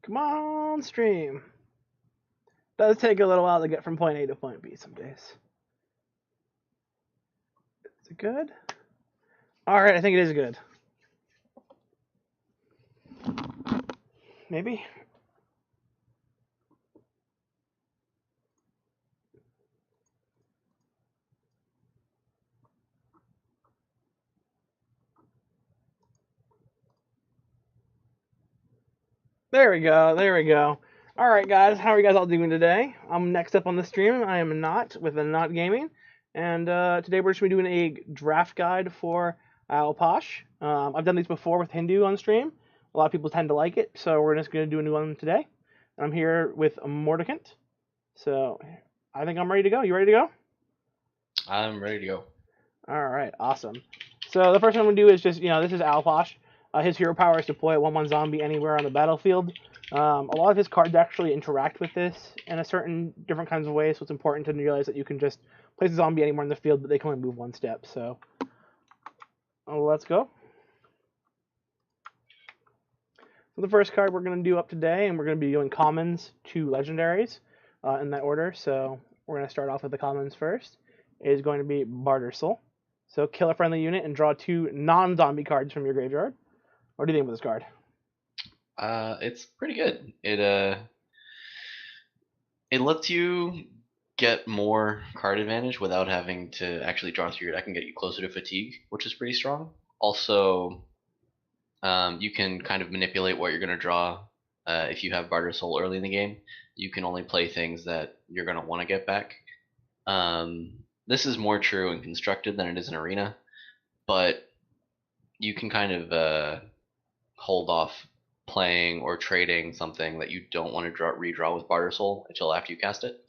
Come on, stream. Does take a little while to get from point A to point B some days. Is it good? Alright, I think it is good. Maybe? There we go, there we go. Alright guys, how are you guys all doing today? I'm next up on the stream. I am Naut with the Naut Gaming. And today we're just going to be doing a draft guide for Ah Puch. I've done these before with Hindu on stream. A lot of people tend to like it, so we're just going to do a new one today. I'm here with Mordicant. So I think I'm ready to go. You ready to go? I'm ready to go. Alright, awesome. So the first thing I'm going to do is just, this is Ah Puch. His hero power is deploy a 1/1 zombie anywhere on the battlefield. A lot of his cards actually interact with this in a certain different kinds of ways, so it's important to realize that you can just place a zombie anywhere in the field, but they can only move one step. So let's go. So the first card we're going to do up today, and we're going to be doing commons to legendaries in that order. So we're going to start off with the commons first. It is going to be Barter Soul. So kill a friendly unit and draw 2 non-zombie cards from your graveyard. What do you think of this card? It's pretty good. It lets you get more card advantage without having to actually draw through your deck and get you closer to fatigue, which is pretty strong. Also, you can kind of manipulate what you're going to draw. If you have Barter Soul early in the game, you can only play things that you're going to want to get back. This is more true in Constructed than it is in Arena, but you can kind of hold off playing or trading something that you don't want to redraw with Barter Soul until after you cast it.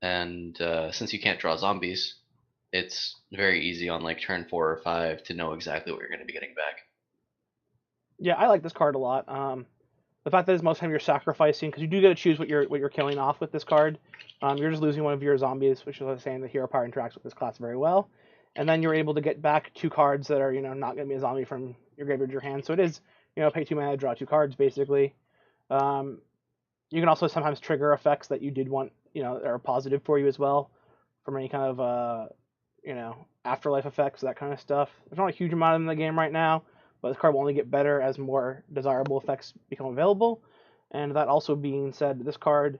And since you can't draw zombies, it's very easy on like turn 4 or 5 to know exactly what you're going to be getting back. Yeah, I like this card a lot. The fact that it's most of the time you're sacrificing, because you do get to choose what you're killing off with this card. You're just losing one of your zombies, which is what I was saying. The hero power interacts with this class very well, and then you're able to get back 2 cards that are not going to be a zombie from your graveyard to your hand. So it is pay 2 mana, draw 2 cards basically. You can also sometimes trigger effects that you did want that are positive for you as well, from any kind of afterlife effects, that kind of stuff. There's not a huge amount of them in the game right now, but this card will only get better as more desirable effects become available. And that also being said, this card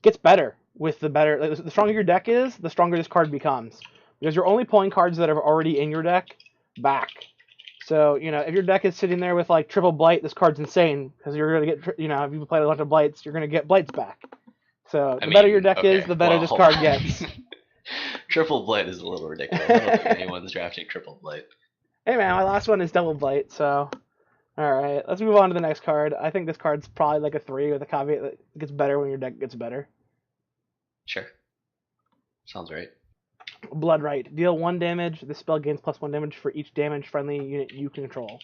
gets better with the stronger your deck is, the stronger this card becomes, because you're only pulling cards that are already in your deck back. So if your deck is sitting there with like triple blight, this card's insane because you're gonna get if you play a bunch of blights, you're gonna get blights back. So the better your deck is, the better this card gets. Triple blight is a little ridiculous. I don't think anyone's drafting triple blight. Hey man, my last one is double blight, so alright, let's move on to the next card. I think this card's probably like a 3 with a caveat that it gets better when your deck gets better. Sure. Sounds right. Bloodright. Deal 1 damage. This spell gains +1 damage for each damage friendly unit you control.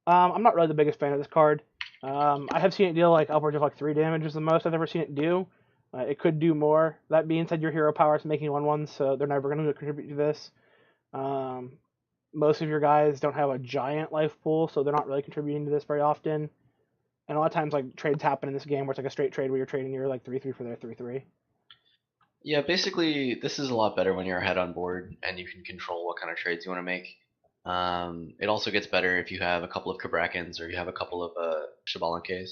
I'm not really the biggest fan of this card. I have seen it deal like upwards of like 3 damage is the most I've ever seen it do. It could do more. That being said, your hero power is making 1/1, so they're never going to contribute to this. Most of your guys don't have a giant life pool, so they're not really contributing to this very often. And a lot of times, like trades happen in this game where it's like a straight trade where you're trading your like 3/3 for their 3/3. Yeah, basically, this is a lot better when you're ahead on board and you can control what kind of trades you want to make. It also gets better if you have a couple of Kabrakans or you have a couple of Xbalanques.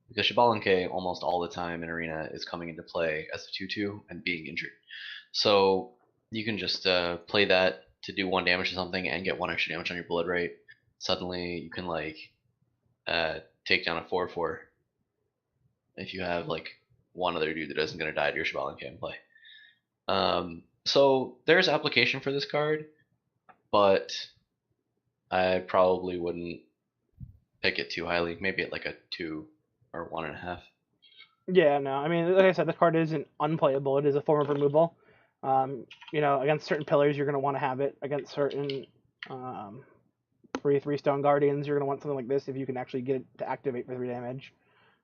Because Xbalanque almost all the time in Arena is coming into play as a 2/2 and being injured. So you can just play that to do 1 damage to something and get 1 extra damage on your blood rate. Suddenly you can like take down a 4/4 if you have like one other dude that isn't going to die to your Xbalanque in play. So there's application for this card, but I probably wouldn't pick it too highly. Maybe at like a 2 or 1.5. Yeah, no. I mean, like I said, this card isn't unplayable. It is a form of removal. Against certain pillars, you're going to want to have it. Against certain 3/3 Stone Guardians, you're going to want something like this if you can actually get it to activate for 3 damage.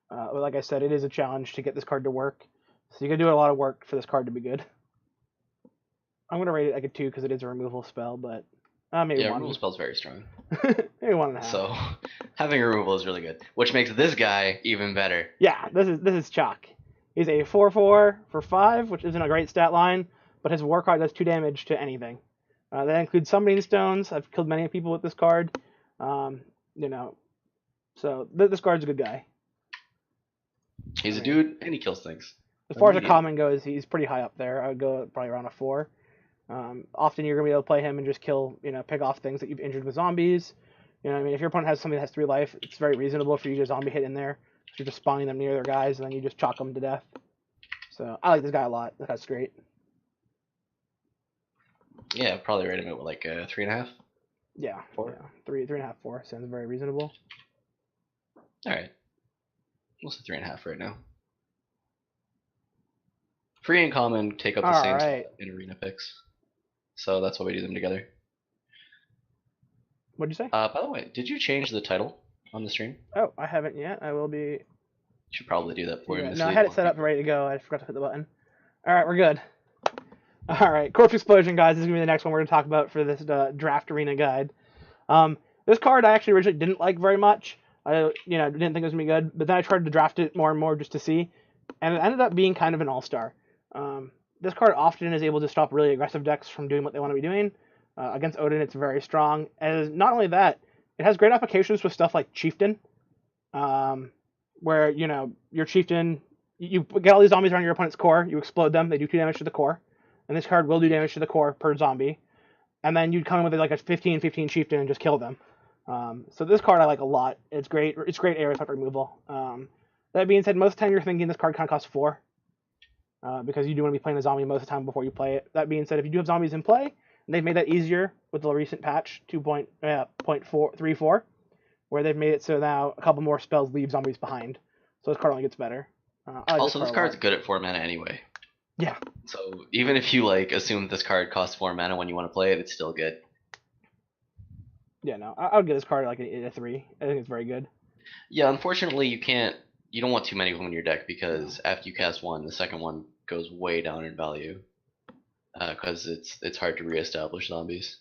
But like I said, it is a challenge to get this card to work. So you got to do a lot of work for this card to be good. I'm going to rate it like a 2 because it is a removal spell, but maybe Yeah, 1. removal spell's very strong. Maybe Maybe 1.5. So having removal is really good, which makes this guy even better. Yeah, this is chalk. He's a 4/4 for 5, which isn't a great stat line, but his war card does 2 damage to anything. That includes summoning stones. I've killed many people with this card. You know, so this card's a good guy. He's a dude, and he kills things. As far as a common goes, he's pretty high up there. I would go probably around a 4. Often you're gonna be able to play him and just kill, pick off things that you've injured with zombies. I mean, if your opponent has something that has 3 life, it's very reasonable for you to zombie hit in there. So you're just spawning them near their guys, and then you just chalk them to death. So I like this guy a lot. This guy's great. Yeah, probably rate him at like 3.5. Yeah, 4. Yeah, 3.5, 4 sounds very reasonable. All right, we'll say 3.5 right now. Free and common take up the same spot in arena picks, so that's why we do them together. What'd you say? By the way, did you change the title on the stream? Oh, I haven't yet. I will be. Should probably do that for you. No, I had it set up and ready to go. I forgot to hit the button. All right, we're good. All right, Corpse Explosion, guys. This is gonna be the next one we're gonna talk about for this draft arena guide. This card I actually originally didn't like very much. I didn't think it was gonna be good, but then I tried to draft it more and more just to see, and it ended up being kind of an all-star. This card often is able to stop really aggressive decks from doing what they want to be doing. Against Odin, it's very strong. And not only that, it has great applications with stuff like Chieftain, where, your Chieftain, you get all these zombies around your opponent's core, you explode them, they do 2 damage to the core, and this card will do damage to the core per zombie. And then you'd come in with like a 15/15 Chieftain and just kill them. So this card I like a lot. It's great. It's great area effect removal. That being said, most of the time you're thinking this card kind of costs 4. Because you do want to be playing a zombie most of the time before you play it. That being said, if you do have zombies in play, and they've made that easier with the recent patch 2.34, where they've made it so now a couple more spells leave zombies behind. So this card only gets better. Also, this card's good at 4 mana anyway. Yeah. So even if you assume this card costs 4 mana when you want to play it, it's still good. Yeah, no, I would give this card like a 3. I think it's very good. Yeah, unfortunately you don't want too many of them in your deck because after you cast one, the second one goes way down in value because it's hard to reestablish zombies.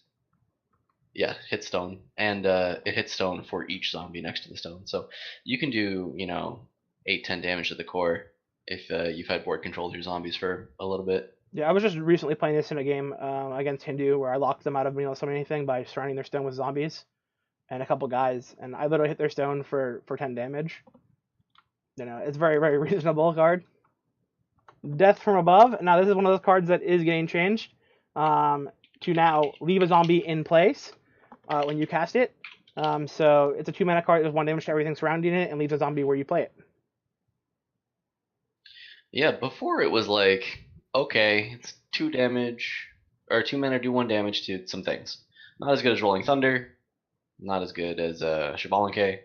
Yeah, hit stone, and it hits stone for each zombie next to the stone. So you can do 8-10 damage to the core if you've had board control through zombies for a little bit. Yeah, I was just recently playing this in a game against Hindu where I locked them out of summoning anything by surrounding their stone with zombies and a couple guys, and I literally hit their stone for 10 damage. It's very, very reasonable card. Death from Above. Now, this is one of those cards that is getting changed to now leave a zombie in place when you cast it. So it's a 2-mana card. There's 1 damage to everything surrounding it and leaves a zombie where you play it. Yeah, before it was like, okay, it's 2 damage, or 2 mana do 1 damage to some things. Not as good as Rolling Thunder, not as good as Shivalanke,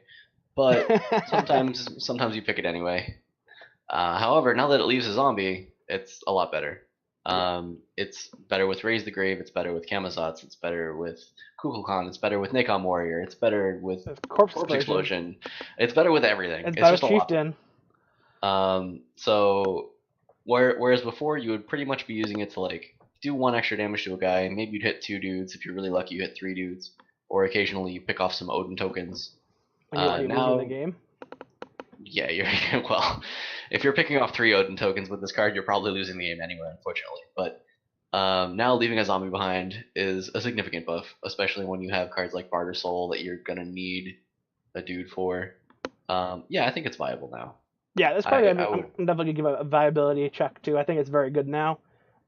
but sometimes you pick it anyway. However, now that it leaves a zombie, it's a lot better. It's better with Raise the Grave, it's better with Kamazotz, it's better with Kukulkan, it's better with Nikon Warrior, it's better with Corpse Explosion. It's better with everything. It's better with Chieftain. So whereas before you would pretty much be using it to do 1 extra damage to a guy, maybe you'd hit 2 dudes, if you're really lucky you hit 3 dudes, or occasionally you pick off some Odin tokens. You're losing the game. Yeah, well, if you're picking off 3 Odin tokens with this card, you're probably losing the game anyway, unfortunately. But now leaving a zombie behind is a significant buff, especially when you have cards like Barter Soul that you're gonna need a dude for. Yeah, I think it's viable now. Yeah, this card I'm definitely gonna give a viability check to. I think it's very good now.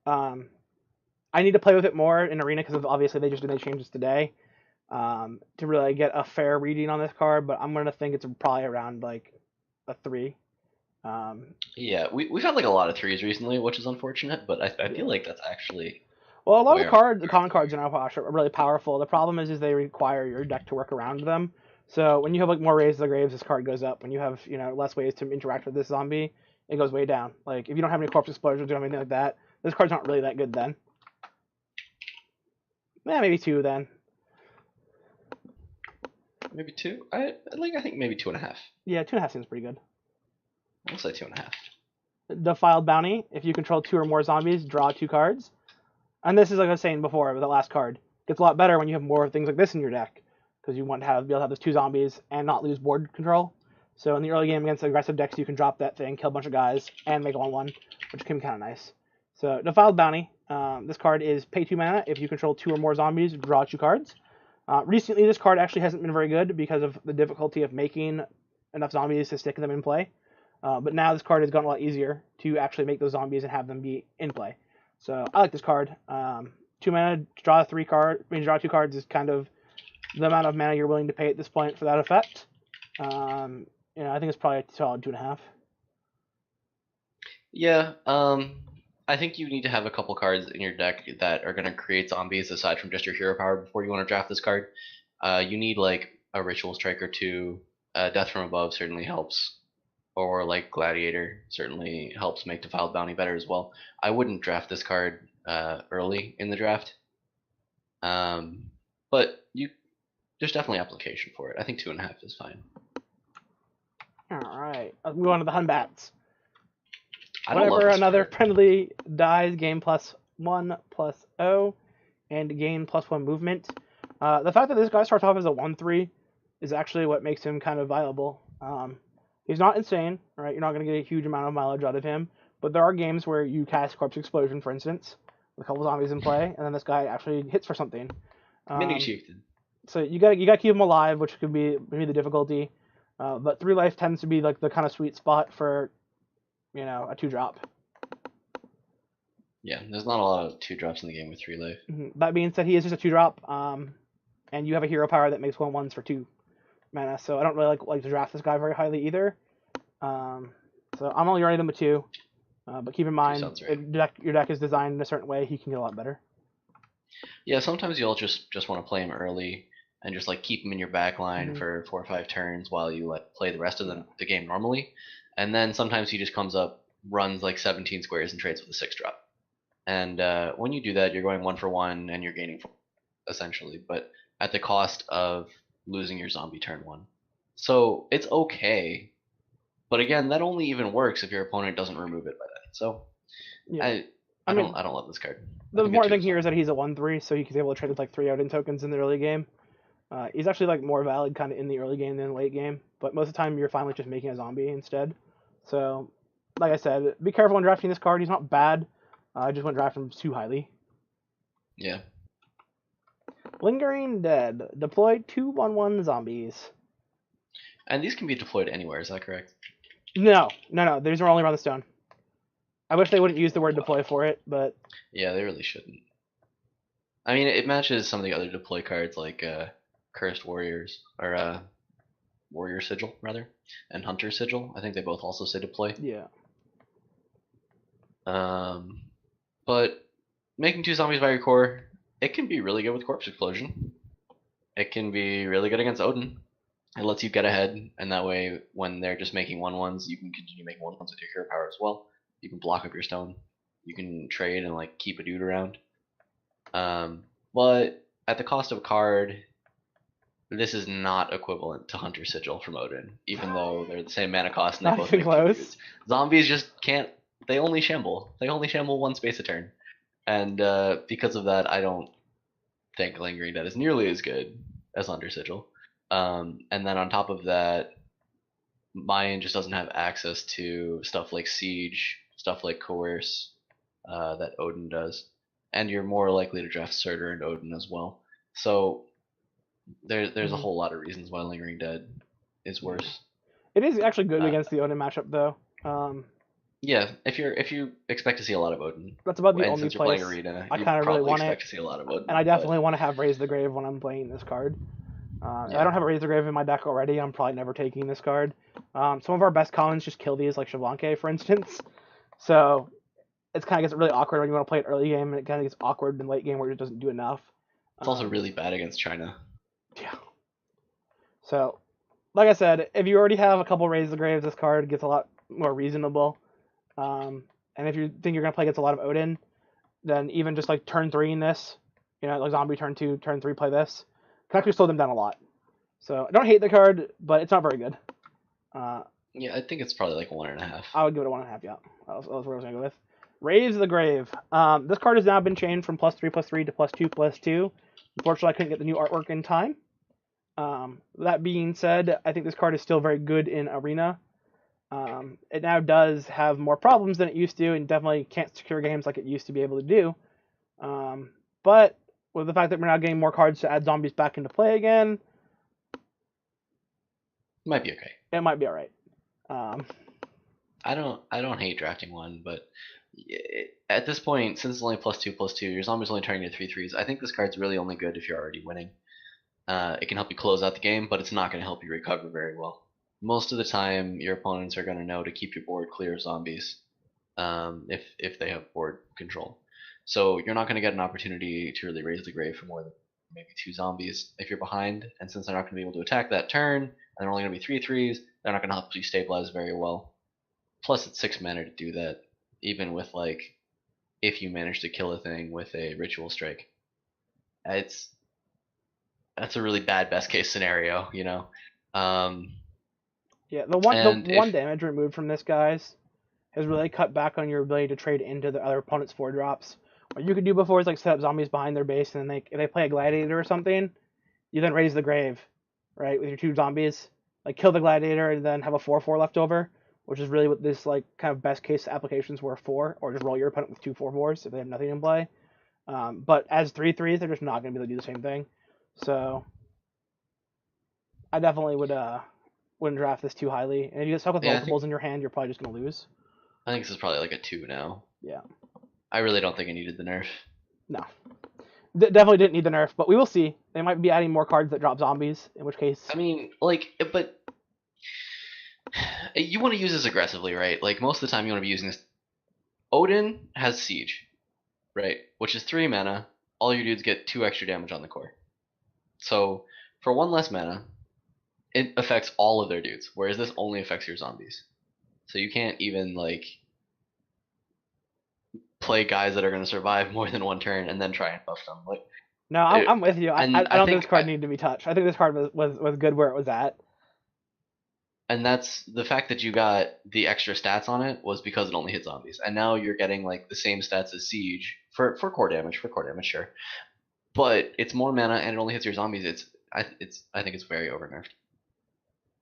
I need to play with it more in Arena because obviously they did changes today to really get a fair reading on this card. But I'm gonna think it's probably around like a 3. Yeah, we've had a lot of 3s recently, which is unfortunate, but I feel like that's actually... Well, a lot of the common cards in Now Puch are really powerful. The problem is they require your deck to work around them. So when you have more Raise the Graves, this card goes up. When you have less ways to interact with this zombie, it goes way down. Like if you don't have any Corpse Explosions, you don't have anything like that, this card's not really that good then. Yeah, maybe 2 then. Maybe 2? I think maybe 2.5. Yeah, 2.5 seems pretty good. I'll say 2.5. Defiled Bounty. If you control 2 or more zombies, draw 2 cards. And this is like I was saying before with the last card. It gets a lot better when you have more things like this in your deck. because you want to be able to have those 2 zombies and not lose board control. So in the early game against aggressive decks, you can drop that thing, kill a bunch of guys, and make a 1/1, which can be kind of nice. So Defiled Bounty. This card is pay 2 mana. If you control 2 or more zombies, draw 2 cards. Recently, this card actually hasn't been very good because of the difficulty of making enough zombies to stick them in play. But now this card has gotten a lot easier to actually make those zombies and have them be in play. So I like this card. 2 mana, draw 3 cards. I mean, draw 2 cards is kind of the amount of mana you're willing to pay at this point for that effect. I think it's probably a solid 2.5. Yeah, I think you need to have a couple cards in your deck that are going to create zombies aside from just your hero power before you want to draft this card. You need like a Ritual Strike or 2. Death from Above certainly helps. Or like Gladiator certainly helps make Defiled Bounty better as well. I wouldn't draft this card early in the draft. But there's definitely application for it. I think 2.5 is fine. Alright, let's move on to the Hunbats. Whenever Whenever another friendly dies, gain +1/+0 and gain +1 movement. The fact that this guy starts off as a 1/3 is actually what makes him kind of viable. He's not insane, right? You're not going to get a huge amount of mileage out of him, but there are games where you cast Corpse Explosion, for instance, with a couple zombies in play, and then this guy actually hits for something. Mini Chieftain. So you got to keep him alive, which could be maybe the difficulty. But 3 life tends to be like the kind of sweet spot for, a 2-drop. Yeah, there's not a lot of 2-drops in the game with 3 life. That being said, he is just a 2-drop, and you have a hero power that makes 1/1s for 2 mana. So I don't really like to draft this guy very highly either. So I'm only running him with 2. But keep in mind, if your deck is designed in a certain way, he can get a lot better. Yeah, sometimes you'll just want to play him early and just like keep him in your back line for 4 or 5 turns while you play the rest of the game normally. And then sometimes he just comes up, runs like 17 squares and trades with a 6-drop. And when you do that, you're going 1 for 1 and you're gaining 4, essentially, but at the cost of losing your zombie turn 1. So it's okay, but again, that only even works if your opponent doesn't remove it by then. So yeah. I don't love this card. The important thing here is that he's a 1/3, so he's able to trade with like 3 Odin tokens in the early game. He's actually like more valid kind of in the early game than late game, but most of the time you're fine with just making a zombie instead. So, like I said, be careful when drafting this card. He's not bad. I just wouldn't draft him too highly. Yeah. Lingering Dead. Deploy 2 1/1 zombies. And these can be deployed anywhere, is that correct? No. These are only around the stone. I wish they wouldn't use the word deploy for it, but... Yeah, they really shouldn't. I mean, it matches some of the other deploy cards like Cursed Warriors, or Warrior Sigil, rather, and Hunter Sigil. I think they both also say deploy. Yeah. But making 2 zombies by your core, it can be really good with Corpse Explosion. It can be really good against Odin. It lets you get ahead, and that way, when they're just making 1/1s, you can continue making 1/1s with your hero power as well. You can block up your stone. You can trade and like keep a dude around. But at the cost of a card, this is not equivalent to Hunter Sigil from Odin, even though they're the same mana cost and they both make 2 dudes. Zombies just can't. They only shamble. They only shamble 1 space a turn, and because of that, I don't think Lingering Dead is nearly as good as Hunter Sigil. And then on top of that, Mayan just doesn't have access to stuff like Siege, stuff like Coerce, that Odin does. And you're more likely to draft Surtur and Odin as well. So there's a whole lot of reasons why Lingering Dead is worse. It is actually good against the Odin matchup, though. Yeah, if you expect to see a lot of Odin, that's about the and only since place you're playing Arena, I kind of really want expect to see a lot of Odin. And I definitely want to have Raise the Grave when I'm playing this card. If I don't have a Raise the Grave in my deck already, I'm probably never taking this card. Some of our best commons just kill these, like Shablanke, for instance. So it kind of gets really awkward when you want to play it early game, and it kind of gets awkward in late game where it doesn't do enough. It's also really bad against China. Yeah. So, like I said, if you already have a couple Raise the Graves, this card gets a lot more reasonable. And if you think you're going to play against a lot of Odin, then even just like turn 3 in this, like zombie turn 2, turn 3, play this, can actually slow them down a lot. So I don't hate the card, but it's not very good. Yeah, I think it's probably like 1.5. I would give it a 1.5, yeah. That's what I was going to go with. Raise the Grave. This card has now been changed from +3/+3 to +2/+2. Unfortunately, I couldn't get the new artwork in time. That being said, I think this card is still very good in Arena. It now does have more problems than it used to, and definitely can't secure games like it used to be able to do. But with the fact that we're now getting more cards to add zombies back into play again, Might be okay. it might be all right. I don't hate drafting one, but at this point, since it's only +2/+2, your zombies only turning into 3/3s. I think this card's really only good if you're already winning. It can help you close out the game, but it's not going to help you recover very well. Most of the time, your opponents are going to know to keep your board clear of zombies, if they have board control. So you're not going to get an opportunity to really raise the grave for more than maybe 2 zombies if you're behind. And since they're not going to be able to attack that turn, and they're only going to be 3/3s, they're not going to help you stabilize very well. Plus, it's 6 mana to do that, even with like if you manage to kill a thing with a ritual strike. That's a really bad best case scenario, you know. Yeah, the one damage removed from this, guys, has really cut back on your ability to trade into the other opponent's 4-drops. What you could do before is like set up zombies behind their base, and then if they play a gladiator or something, you then raise the grave, right, with your 2 zombies. Like kill the gladiator and then have a 4/4 left over, which is really what this like kind of best case applications were for, or just roll your opponent with 2 4/4s if they have nothing in play. But as 3/3s, they're just not going to be able to do the same thing. So I definitely wouldn't draft this too highly. And if you get stuck with multiples in your hand, you're probably just going to lose. I think this is probably like a 2 now. Yeah. I really don't think I needed the nerf. No. Definitely didn't need the nerf, but we will see. They might be adding more cards that drop zombies, in which case... I mean, like, but... You want to use this aggressively, right? Like, most of the time you want to be using this... Odin has Siege, right? Which is 3 mana. All your dudes get 2 extra damage on the core. So, for 1 less mana, it affects all of their dudes, whereas this only affects your zombies. So you can't even, like... play guys that are going to survive more than 1 turn and then try and buff them. Like, no, I'm with you. I don't think this card needed to be touched. I think this card was good where it was at. And that's the fact that you got the extra stats on it was because it only hit zombies. And now you're getting like the same stats as Siege for core damage, sure. But it's more mana and it only hits your zombies. I think it's very over nerfed.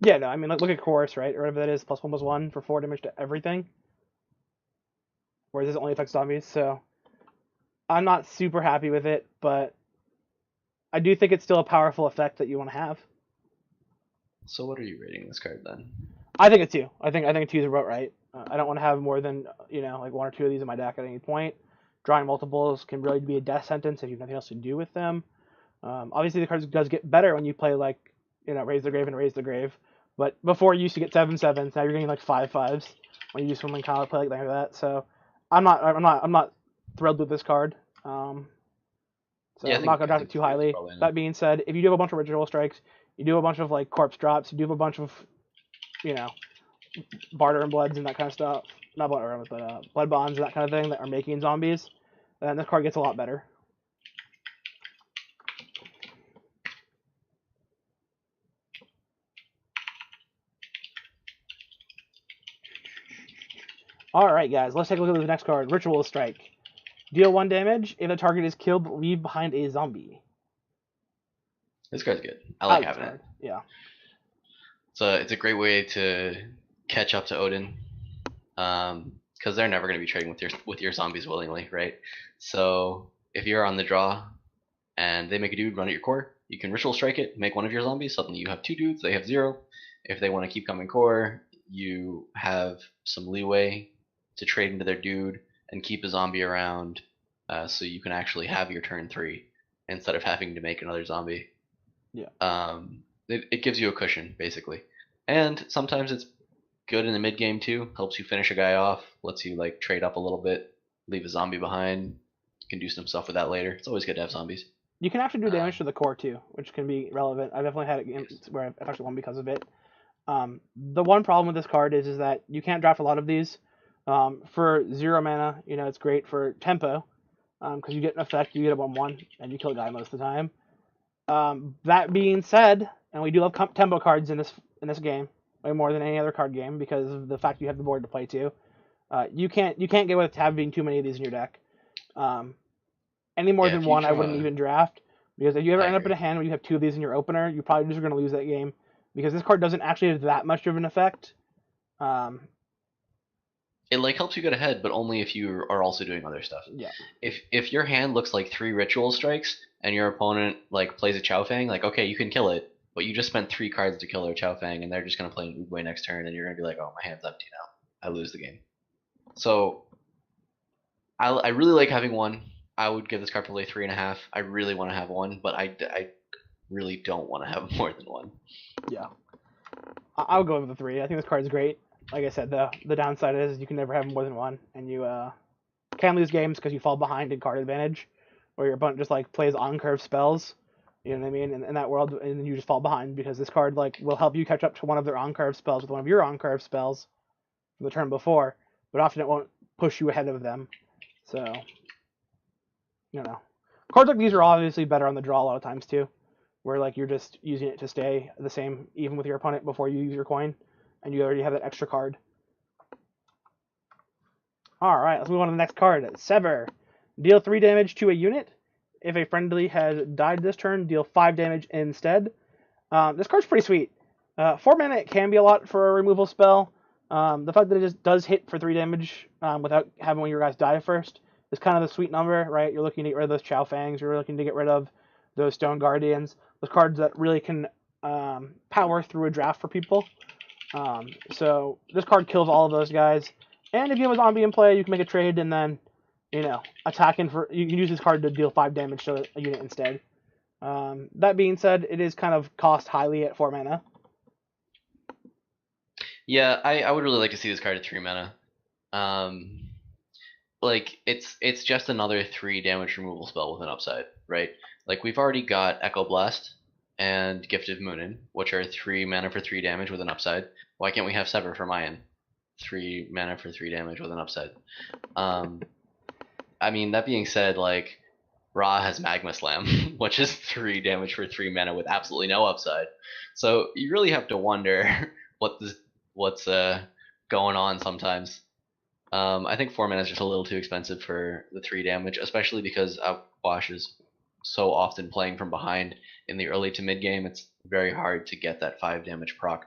Yeah, no, I mean look at Chorus, right? Or whatever that is, +1/+1 for 4 damage to everything. Whereas this only affects zombies, so I'm not super happy with it, but I do think it's still a powerful effect that you want to have. So what are you rating this card then? I think a 2. I think a 2 is about right. I don't want to have more than like 1 or 2 of these in my deck at any point. Drawing multiples can really be a death sentence if you have nothing else to do with them. Obviously, the card does get better when you play like Raise the Grave and Raise the Grave. But before you used to get 7/7s, now you're getting like 5/5s when you use someone kind of play like that. So I'm not thrilled with this card. So yeah, I'm not gonna draft it too highly. That being said, if you do have a bunch of ritual strikes, you do have a bunch of like corpse drops, you do have a bunch of barter and bloods and that kind of stuff. Not barter, but blood bonds and that kind of thing that are making zombies, then this card gets a lot better. Alright guys, let's take a look at the next card, Ritual Strike. Deal 1 damage. If the target is killed, but leave behind a zombie. This card's good. I like having it. Yeah. So it's a great way to catch up to Odin, because they're never going to be trading with your zombies willingly, right? So if you're on the draw and they make a dude run at your core, you can Ritual Strike it, make 1 of your zombies. Suddenly you have 2 dudes, they have 0. If they want to keep coming core, you have some leeway to trade into their dude and keep a zombie around, so you can actually have your turn 3 instead of having to make another zombie. Yeah. It gives you a cushion, basically. And sometimes it's good in the mid game too. Helps you finish a guy off, lets you like trade up a little bit, leave a zombie behind. You can do some stuff with that later. It's always good to have zombies. You can actually do damage to the core too, which can be relevant. I definitely had games where I've actually won because of it. The one problem with this card is that you can't draft a lot of these. For 0 mana, it's great for tempo, because you get an effect, you get a 1/1, and you kill a guy most of the time. That being said, and we do have tempo cards in this game, way more than any other card game, because of the fact you have the board to play to. You can't get away with having too many of these in your deck. Any more than 1, I wouldn't even draft. Because if you ever I end up in agree. a hand where you have two of these in your opener, you probably just are going to lose that game because this card doesn't actually have that much of an effect. Um, It like helps you get ahead, but only if you are also doing other stuff. yeah, If your hand looks like 3 ritual strikes and your opponent like plays a Chow Fang, like okay, you can kill it, but you just spent 3 cards to kill their Chow Fang, and they're just gonna play an Uguay next turn, and you're gonna be like, oh, my hand's empty now. I lose the game. So I really like having one. I would give this card probably 3.5. I really want to have one, but I really don't want to have more than one. yeah. I'll go with the 3. I think this card is great. Like I said, the downside is you can never have more than one, and you can lose games because you fall behind in card advantage, or your opponent just like plays on curve spells. You know what I mean? In that world, and you just fall behind because this card like will help you catch up to one of their on curve spells with one of your on curve spells from the turn before, but often it won't push you ahead of them. So, you know, cards like these are obviously better on the draw a lot of times too, where like you're just using it to stay the same even with your opponent before you use your coin, and you already have that extra card. All right, let's move on to the next card. Sever. Deal 3 damage to a unit. If a friendly has died this turn, deal 5 damage instead. This card's pretty sweet. 4 mana, it can be a lot for a removal spell. The fact that it just does hit for 3 damage without having one of your guys die first is kind of the sweet number, right? You're looking to get rid of those Chow Fangs. You're looking to get rid of those Stone Guardians. Those cards that really can power through a draft for people. So this card kills all of those guys. And if you have a zombie in play, you can make a trade and then, attacking for. You can use this card to deal 5 damage to a unit instead. That being said, it is kind of cost highly at 4 mana. Yeah, I would really like to see this card at 3 mana. Like it's just another 3 damage removal spell with an upside, right? Like we've already got Echo Blast and Gift of Moonin, which are 3 mana for 3 damage with an upside. Why can't we have Sever for Mayan? 3 mana for 3 damage with an upside. I mean, that being said, like Ra has Magma Slam, which is 3 damage for 3 mana with absolutely no upside. So you really have to wonder what's going on sometimes. I think 4 mana is just a little too expensive for the 3 damage, especially because Ah Puch is so often playing from behind in the early to mid game. It's very hard to get that 5 damage proc,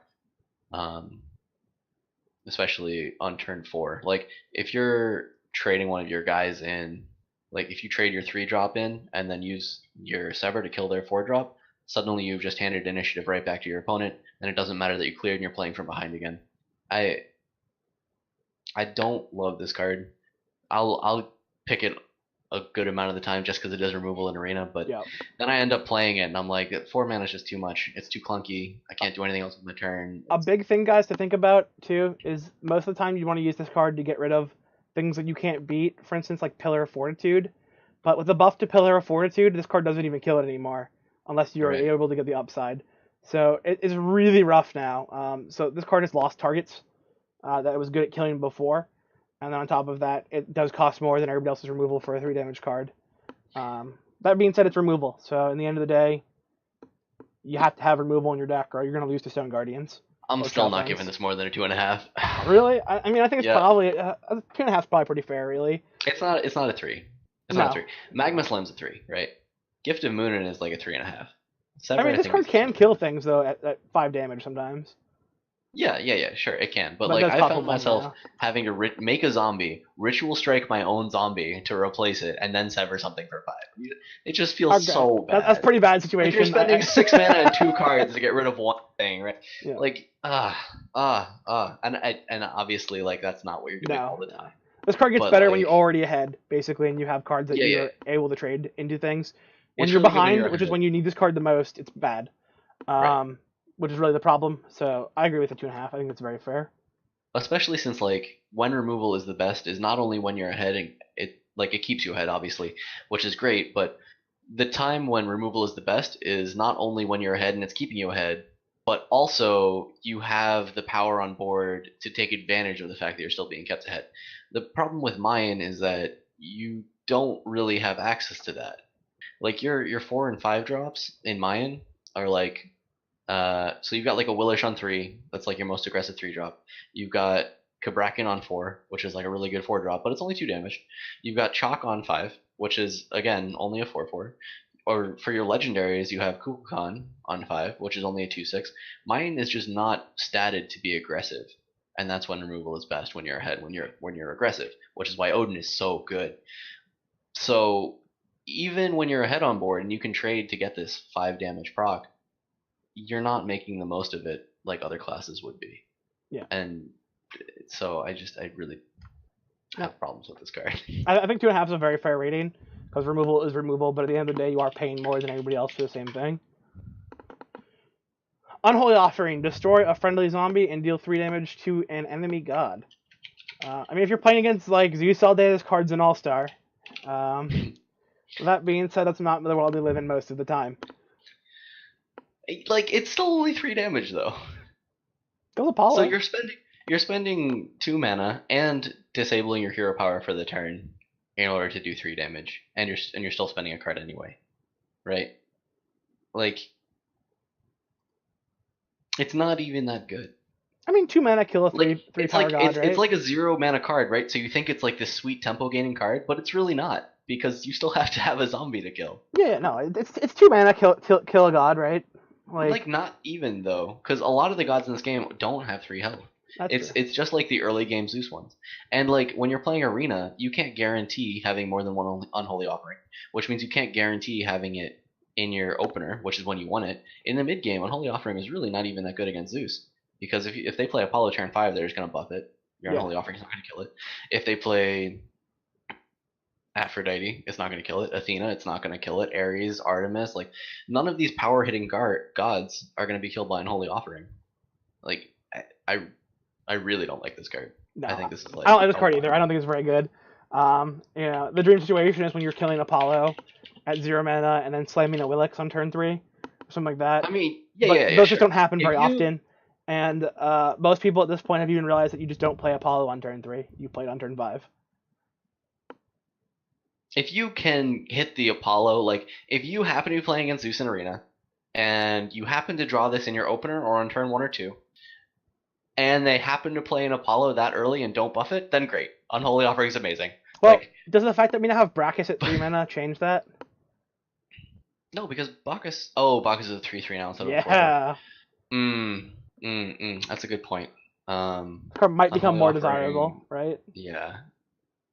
especially on turn 4. Like if you're trading one of your guys in, like if you trade your 3 drop in and then use your Sever to kill their 4 drop, suddenly you've just handed initiative right back to your opponent, and it doesn't matter that you cleared and you're playing from behind again. I don't love this card. I'll pick it a good amount of the time just because it does removal in arena, but Yeah. then I end up playing it and I'm like, 4 mana is just too much. It's too clunky. I can't do anything else with my turn. A big thing, guys, to think about too is most of the time you want to use this card to get rid of things that you can't beat. For instance, like Pillar of Fortitude. But with the buff to Pillar of Fortitude, this card doesn't even kill it anymore unless you're Right. able to get the upside. So it is really rough now. So this card has lost targets that it was good at killing before, and then on top of that, it does cost more than everybody else's removal for a 3 damage card. That being said, it's removal. So in the end of the day, you have to have removal in your deck, or you're going to lose to Stone Guardians. I'm or still Chow not Fangs. giving this more than a 2.5. Really? I mean, I think it's Yeah. probably 2.5 is probably pretty fair, really. It's not a 3. It's No. not a 3. Magma Slam's a 3, right? Gift of Moonin is like a 3.5. I mean, this think card is a can 2. kill things though at 5 damage sometimes. Yeah, sure, it can. But But it like does I cost found one myself mana. having to make a zombie, ritual strike my own zombie to replace it, and then sever something for 5. It just feels Okay. so bad. That's pretty bad Like situation. you're spending 6 mana and 2 cards to get rid of one thing, right? Yeah. Like and obviously like that's not what you're doing all the time. This card gets But, better when like, you're already ahead, basically, and you have cards that Yeah, you're yeah. able to trade into things. When It's you're really good when behind, you're which is ahead. when you need this card the most, it's bad. Right. Which is really the problem. So I agree with the 2.5. I think it's very fair. Especially since like when removal is the best is not only when you're ahead and it keeps you ahead obviously, which is great, but the time when removal is the best is not only when you're ahead and it's keeping you ahead, but also you have the power on board to take advantage of the fact that you're still being kept ahead. The problem with Mayan is that you don't really have access to that. Like your 4 and 5 drops in Mayan are like so you've got like a Willish on 3, that's like your most aggressive 3 drop. You've got Kabrakan on 4, which is like a really good 4 drop, but it's only 2 damage. You've got Chalk on 5, which is again only a 4/4. or for your legendaries, you have Kukulkan on 5, which is only a 2/6. Mine is just not statted to be aggressive, and that's when removal is best when you're ahead, when you're aggressive, which is why Odin is so good. So even when you're ahead on board and you can trade to get this 5 damage proc, you're not making the most of it like other classes would be. Yeah. And so I really have problems with this card. I think 2.5 is a very fair rating because removal is removal, but at the end of the day, you are paying more than everybody else for the same thing. Unholy Offering. Destroy a friendly zombie and deal 3 damage to an enemy god. I mean, if you're playing against like Zeus all day, this card's an all-star. That being said, that's not the world we live in most of the time. Like, it's still only 3 damage though. Go Apollo. So you're spending 2 mana and disabling your hero power for the turn in order to do 3 damage, and you're still spending a card anyway, right? Like, it's not even that good. I mean, 2 mana kill a 3 power god, right? It's like a 0 mana card, right? So you think it's like this sweet tempo gaining card, but it's really not, because you still have to have a zombie to kill. Yeah, no, it's 2 mana kill a god, right? Like not even though, because a lot of the gods in this game don't have 3 health. It's just like the early game Zeus ones. And like when you're playing Arena, you can't guarantee having more than one Unholy Offering, which means you can't guarantee having it in your opener, which is when you want it. In the mid game, Unholy Offering is really not even that good against Zeus, because if they play Apollo turn 5, they're just gonna buff it. Your Unholy Offering is not gonna kill it. If they play Aphrodite, it's not going to kill it. Athena, it's not going to kill it. Ares, Artemis, like none of these power hitting gods are going to be killed by Unholy Offering. Like I really don't like this card. No, I think this is like I don't like this card either. I don't think it's very good. The dream situation is when you're killing Apollo at 0 mana and then slamming a Willix on turn 3, or something like that. I mean, those just don't happen very often. And most people at this point have even realized that you just don't play Apollo on turn 3. You play it on turn 5. If you can hit the Apollo, like if you happen to be playing against Zeus in Arena, and you happen to draw this in your opener or on turn 1 or 2, and they happen to play an Apollo that early and don't buff it, then great. Unholy Offering is amazing. Well, does the fact that we now have Brachus at 3 mana change that? No, because Bacchus... Oh, Bacchus is a 3/3 now instead of 4. Yeah. That's a good point. This card might become more desirable, right? Yeah.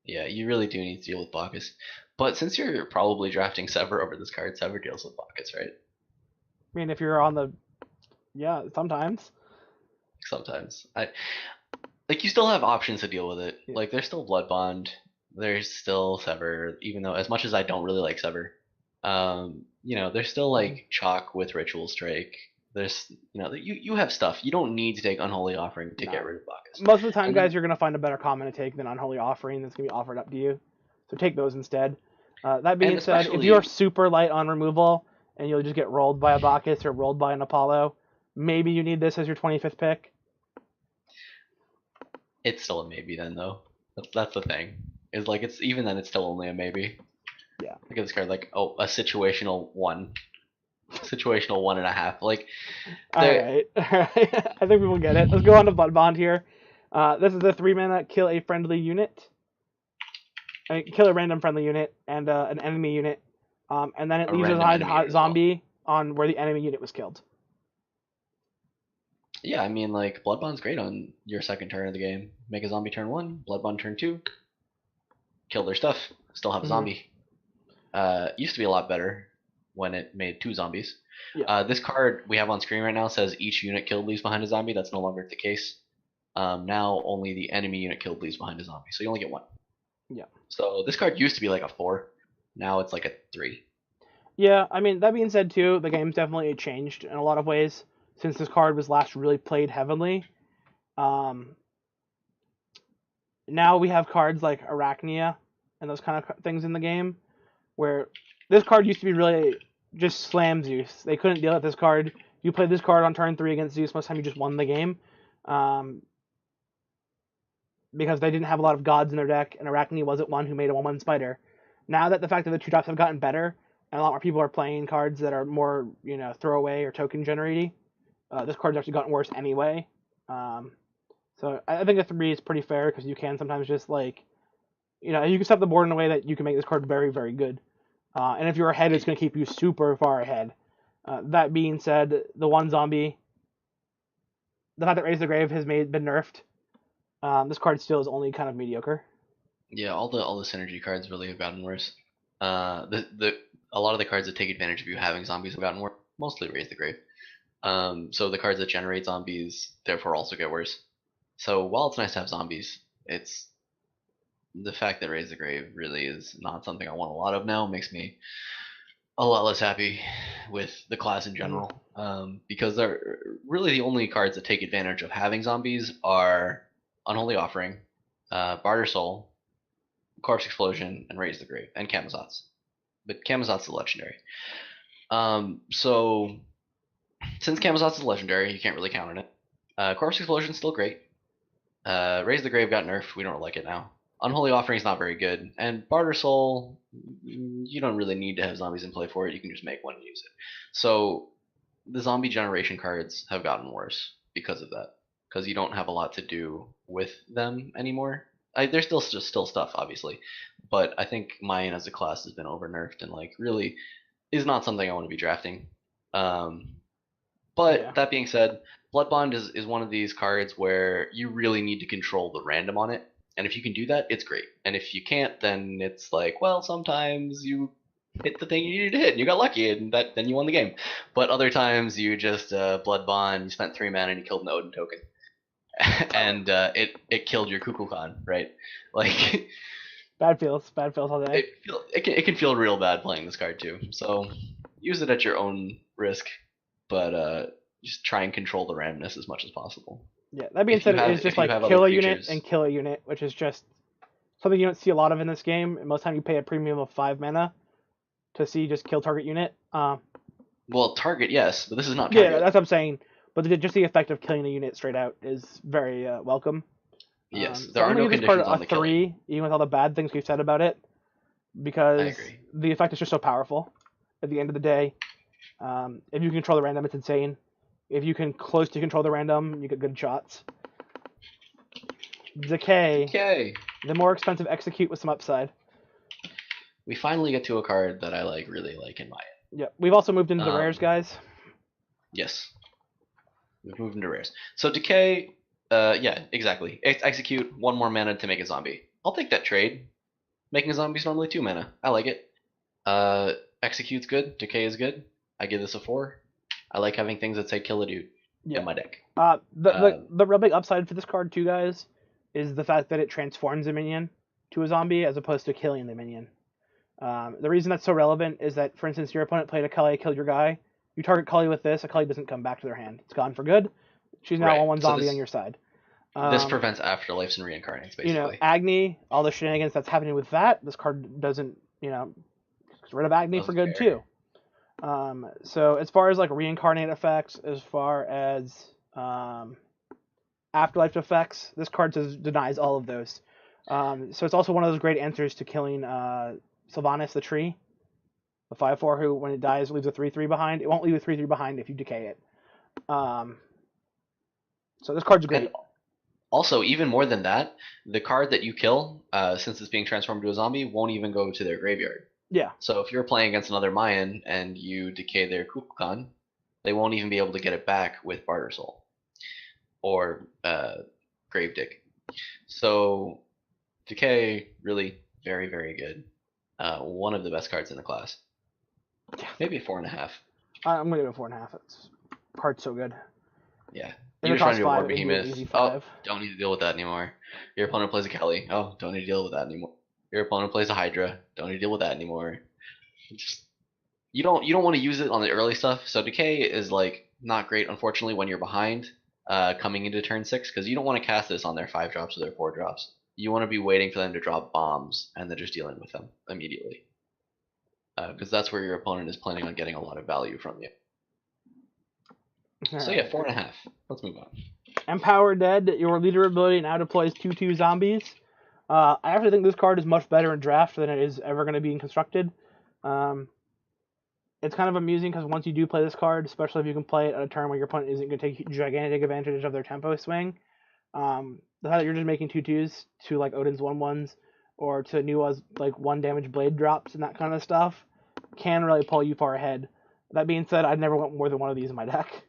Yeah, you really do need to deal with Bacchus. But since you're probably drafting Sever over this card, Sever deals with Bacchus, right? I mean, if you're on the... Yeah, sometimes. Sometimes. Like, you still have options to deal with it. Yeah. Like, there's still Blood Bond. There's still Sever, even though, as much as I don't really like Sever, there's still, like, Chalk with Ritual Strike. There's, you have stuff. You don't need to take Unholy Offering to get rid of Bacchus. Most of the time, guys, you're going to find a better common to take than Unholy Offering that's going to be offered up to you. So take those instead. That being said, if you're super light on removal and you'll just get rolled by a Bacchus or rolled by an Apollo, maybe you need this as your 25th pick. It's still a maybe then, though. That's the thing. Is like even then it's still only a maybe. Yeah. Look at this card, like a situational 1. Situational 1.5. Like, alright. I think we will get it. Let's go on to Blood Bond here. This is a 3 mana kill a friendly unit. Kill a random friendly unit and an enemy unit. And then it leaves a hot zombie on where the enemy unit was killed. Yeah, I mean, like, Blood Bond's great on your second turn of the game. Make a zombie turn 1, Blood Bond turn 2, kill their stuff, still have a zombie. Used to be a lot better when it made 2 zombies. Yeah. This card we have on screen right now says each unit killed leaves behind a zombie. That's no longer the case. Now only the enemy unit killed leaves behind a zombie, so you only get 1. Yeah. So this card used to be like a 4. Now it's like a 3. Yeah, I mean, that being said too, the game's definitely changed in a lot of ways since this card was last really played heavily. Now we have cards like Arachnia and those kind of things in the game, where this card used to be really just slam Zeus. They couldn't deal with this card. You played this card on turn 3 against Zeus, most of the time you just won the game. Because they didn't have a lot of gods in their deck, and Arachne wasn't one who made a 1/1 spider. Now that the fact that the 2-drops have gotten better, and a lot more people are playing cards that are more, throwaway or token generating, this card's actually gotten worse anyway. So I think a 3 is pretty fair, because you can sometimes just, you can set the board in a way that you can make this card very, very good. And if you're ahead, it's going to keep you super far ahead. That being said, the one zombie, the fact that Raise the Grave has been nerfed, this card still is only kind of mediocre. Yeah, all the synergy cards really have gotten worse. The a lot of the cards that take advantage of you having zombies have gotten worse. Mostly Raise the Grave. So the cards that generate zombies therefore also get worse. So while it's nice to have zombies, it's the fact that Raise the Grave really is not something I want a lot of now. Makes me a lot less happy with the class in general. Because they're really the only cards that take advantage of having zombies are Unholy Offering, Barter Soul, Corpse Explosion, and Raise the Grave, and Camazotz. But Camazotz is legendary. So since Camazotz is legendary, you can't really count on it. Corpse Explosion is still great. Raise the Grave got nerfed. We don't like it now. Unholy Offering is not very good. And Barter Soul, you don't really need to have zombies in play for it. You can just make one and use it. So the zombie generation cards have gotten worse because of that. Because you don't have a lot to do with them anymore. There's still stuff, obviously. But I think Mayan as a class has been over nerfed and like really is not something I want to be drafting. But that being said, Blood Bond is one of these cards where you really need to control the random on it. And if you can do that, it's great. And if you can't, then it's like, well, sometimes you hit the thing you needed to hit and you got lucky and then you won the game. But other times you just Blood Bond, you spent 3 mana and you killed an Odin token. And it killed your Kukulkan, right? Like Bad feels all day. It can feel real bad playing this card too. So use it at your own risk, but just try and control the randomness as much as possible. Yeah, that being said, it's just like kill a unit and kill a unit, which is just something you don't see a lot of in this game. And most time you pay a premium of 5 mana to see just kill target unit. Well, target, yes, but this is not target. Yeah, that's what I'm saying. But just the effect of killing a unit straight out is very welcome. Yes, there are no conditions on the 3, killing. even with all the bad things we've said about it, because the effect is just so powerful. At the end of the day, if you control the random, it's insane. If you can close to control the random, you get good shots. Decay. The more expensive execute with some upside. We finally get to a card that I really like in Maya. Yeah, we've also moved into the rares, guys. Yes. We've moved into rares. So Decay, yeah, exactly. Execute 1 more mana to make a zombie. I'll take that trade. Making a zombie is normally 2 mana. I like it. Execute's good. Decay is good. I give this a 4. I like having things that say kill a dude in my deck. The real big upside for this card too, guys, is the fact that it transforms a minion to a zombie as opposed to killing the minion. The reason that's so relevant is that, for instance, your opponent played a Cully, killed your guy. You target Cully with this, a Cully doesn't come back to their hand. It's gone for good. She's now on 1 zombie on your side. This prevents afterlives and reincarnates, basically. You know, Agni, all the shenanigans that's happening with that, this card doesn't, gets rid of Agni for good too. So as far as like reincarnate effects, as far as afterlife effects, this card denies all of those. So it's also one of those great answers to killing Sylvanas the tree, the 5/4 who, when it dies, leaves a 3/3 behind. It won't leave a 3/3 behind if you decay it. So this card's great. And also, even more than that, the card that you kill, since it's being transformed to a zombie, won't even go to their graveyard. Yeah. So if you're playing against another Mayan and you decay their Kukulkan, they won't even be able to get it back with Barter Soul or Gravedigg. So Decay, really very, very good. One of the best cards in the class. Yeah. Maybe a 4.5. I'm gonna give it a 4.5. It's card's so good. Yeah. If You're trying to do a War it'd be an Behemoth. easy Oh, 5. don't need to deal with that anymore. Your opponent plays a Kelly. Oh, don't need to deal with that anymore. Your opponent plays a Hydra. Don't need to deal with that anymore. Just you don't want to use it on the early stuff. So Decay is like not great, unfortunately, when you're behind coming into turn 6, because you don't want to cast this on their 5-drops or their 4-drops. You want to be waiting for them to drop bombs and then just dealing with them immediately, because that's where your opponent is planning on getting a lot of value from you. So yeah, 4.5. Let's move on. Empower Dead. Your leader ability now deploys 2/2 zombies. I actually think this card is much better in draft than it is ever going to be in constructed. It's kind of amusing because once you do play this card, especially if you can play it at a turn where your opponent isn't going to take gigantic advantage of their tempo swing, the fact that you're just making 2/2s to like Odin's 1/1s or to Nua's like 1 damage blade drops and that kind of stuff can really pull you far ahead. That being said, I'd never want more than one of these in my deck.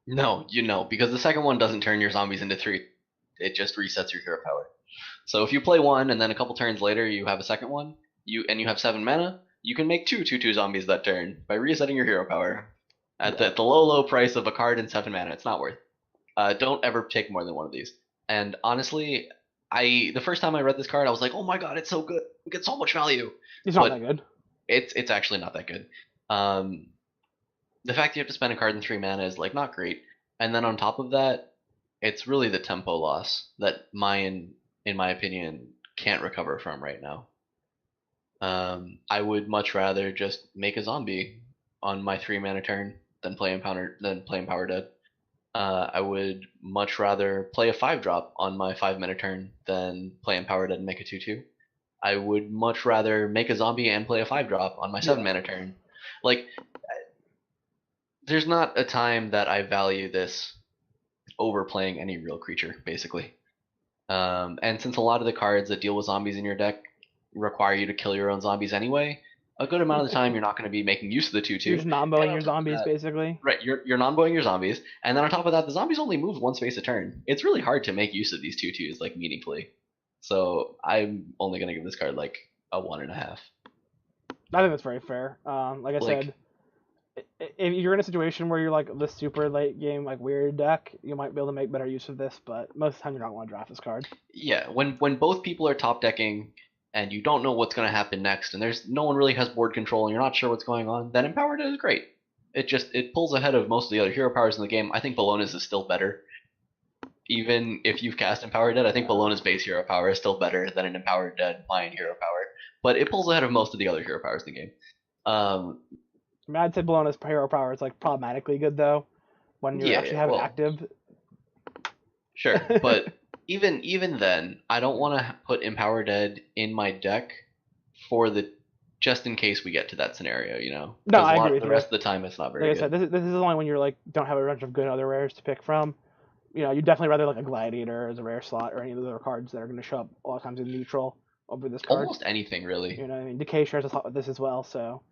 No, because the second one doesn't turn your zombies into 3. It just resets your hero power. So if you play one and then a couple turns later you have a second one, you have 7 mana, you can make 2/2/2 zombies that turn by resetting your hero power at the low price of a card and 7 mana. It's not worth. Don't ever take more than one of these. And honestly, the first time I read this card, I was like, oh my god, it's so good. We get so much value. It's not that good. It's actually not that good. The fact you have to spend a card in 3 mana is like not great. And then on top of that, it's really the tempo loss that Mayan, in my opinion, can't recover from right now. I would much rather just make a zombie on my 3 mana turn than play Empower Dead. I would much rather play a 5-drop on my 5 mana turn than play Empower Dead and make a 2/2. I would much rather make a zombie and play a 5-drop on my 7 mana turn. Like, there's not a time that I value this over playing any real creature, basically. And since a lot of the cards that deal with zombies in your deck require you to kill your own zombies anyway, a good amount of the time you're not going to be making use of the 2/2. You're just non-bowing your zombies, basically. Right, you're non-bowing your zombies, and then on top of that, the zombies only move one space a turn. It's really hard to make use of these 2/2s like meaningfully. So I'm only going to give this card like a 1.5. I think that's very fair. Like I said, if you're in a situation where you're like the super late game like weird deck, you might be able to make better use of this, but most of the time you're not going to draft this card. Yeah, when both people are top decking and you don't know what's going to happen next, and there's no one really has board control and you're not sure what's going on, then Empowered is great. It pulls ahead of most of the other hero powers in the game. I think Bellona's is still better. Even if you've cast Empowered Dead, I think Bellona's base hero power is still better than an Empowered Dead Mayan hero power. But it pulls ahead of most of the other hero powers in the game. I mean, I'd say Bellona's hero power is like problematically good though, when you actually have it active. Sure, but even then, I don't want to put Empower Dead in my deck for the just in case we get to that scenario, you know. No, I agree with the you. rest of the time, it's not very good. Like I said, this is only when you're like don't have a bunch of good other rares to pick from. You know, you'd definitely rather like a Gladiator as a rare slot or any of the other cards that are going to show up a lot of times in neutral over this card. Almost anything, really. You know, I mean, Decay shares a slot with this as well. So,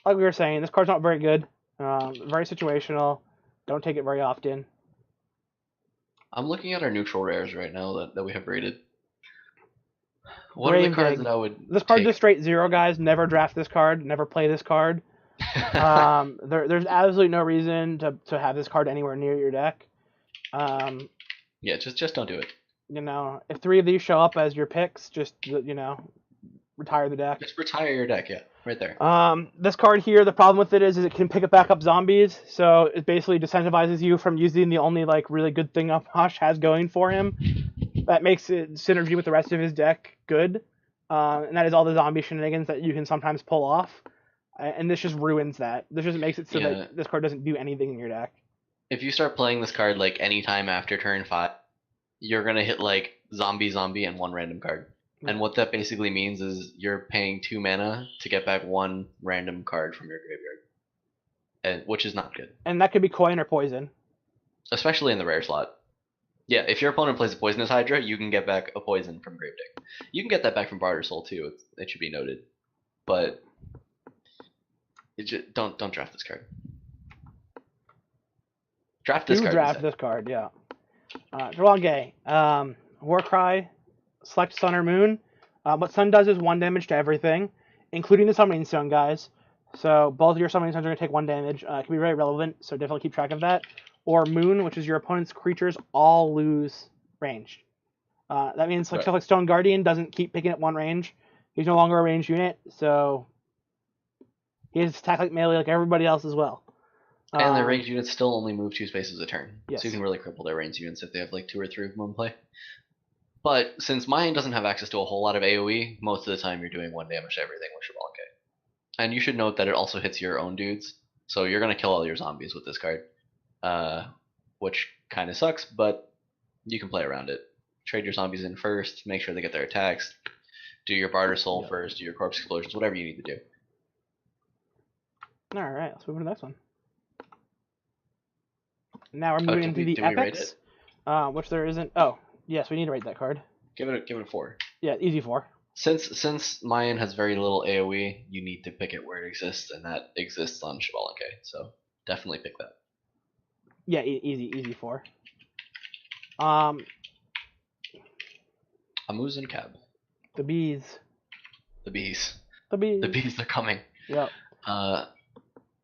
like we were saying, this card's not very good. Very situational. Don't take it very often. I'm looking at our neutral rares right now that we have rated. What are the cards that I would This card's just straight 0, guys. Never draft this card. Never play this card. There's absolutely no reason to have this card anywhere near your deck. Yeah, just don't do it. You know, if 3 of these show up as your picks, just, you know, retire the deck. Just retire your deck, yeah, right there. This card here, the problem with it is it can pick up back up zombies, so it basically disincentivizes you from using the only like really good thing Ah Puch has going for him. That makes it synergy with the rest of his deck good, and that is all the zombie shenanigans that you can sometimes pull off. And this just ruins that. This just makes it so that this card doesn't do anything in your deck. If you start playing this card like anytime after turn 5, you're gonna hit like zombie, and 1 random card. Yeah. And what that basically means is you're paying 2 mana to get back 1 random card from your graveyard, which is not good. And that could be coin or poison. Especially in the rare slot. Yeah, if your opponent plays a Poisonous Hydra, you can get back a poison from Gravedigg. You can get that back from Barter Soul too. It should be noted, but don't draft this card. Draft this card. Draft this card, yeah. Dralge, Warcry, select Sun or Moon. What Sun does is 1 damage to everything, including the Summoning Stone, guys. So both of your Summoning Stones are going to take 1 damage. It can be very relevant, so definitely keep track of that. Or Moon, which is your opponent's creatures all lose range. That means like stuff like Stone Guardian doesn't keep picking up 1 range. He's no longer a ranged unit, so he has attack like melee like everybody else as well. And their ranged units still only move 2 spaces a turn. Yes. So you can really cripple their ranged units if they have like 2 or 3 of them in play. But since Mayan doesn't have access to a whole lot of AoE, most of the time you're doing 1 damage to everything with Dralge. And you should note that it also hits your own dudes. So you're going to kill all your zombies with this card. Which kind of sucks, but you can play around it. Trade your zombies in first, make sure they get their attacks, do your Barter Soul first, do your Corpse Explosions, whatever you need to do. Alright, let's move on to the next one. Now we're moving into the epics, which there isn't. Oh, yes, we need to rate that card. Give it a 4. Yeah, easy 4. Since Mayan has very little AoE, you need to pick it where it exists, and that exists on Shivalake. So definitely pick that. Yeah, easy 4. Um, Amuz and Cab. the bees. The bees. The bees. The bees are coming. Yep.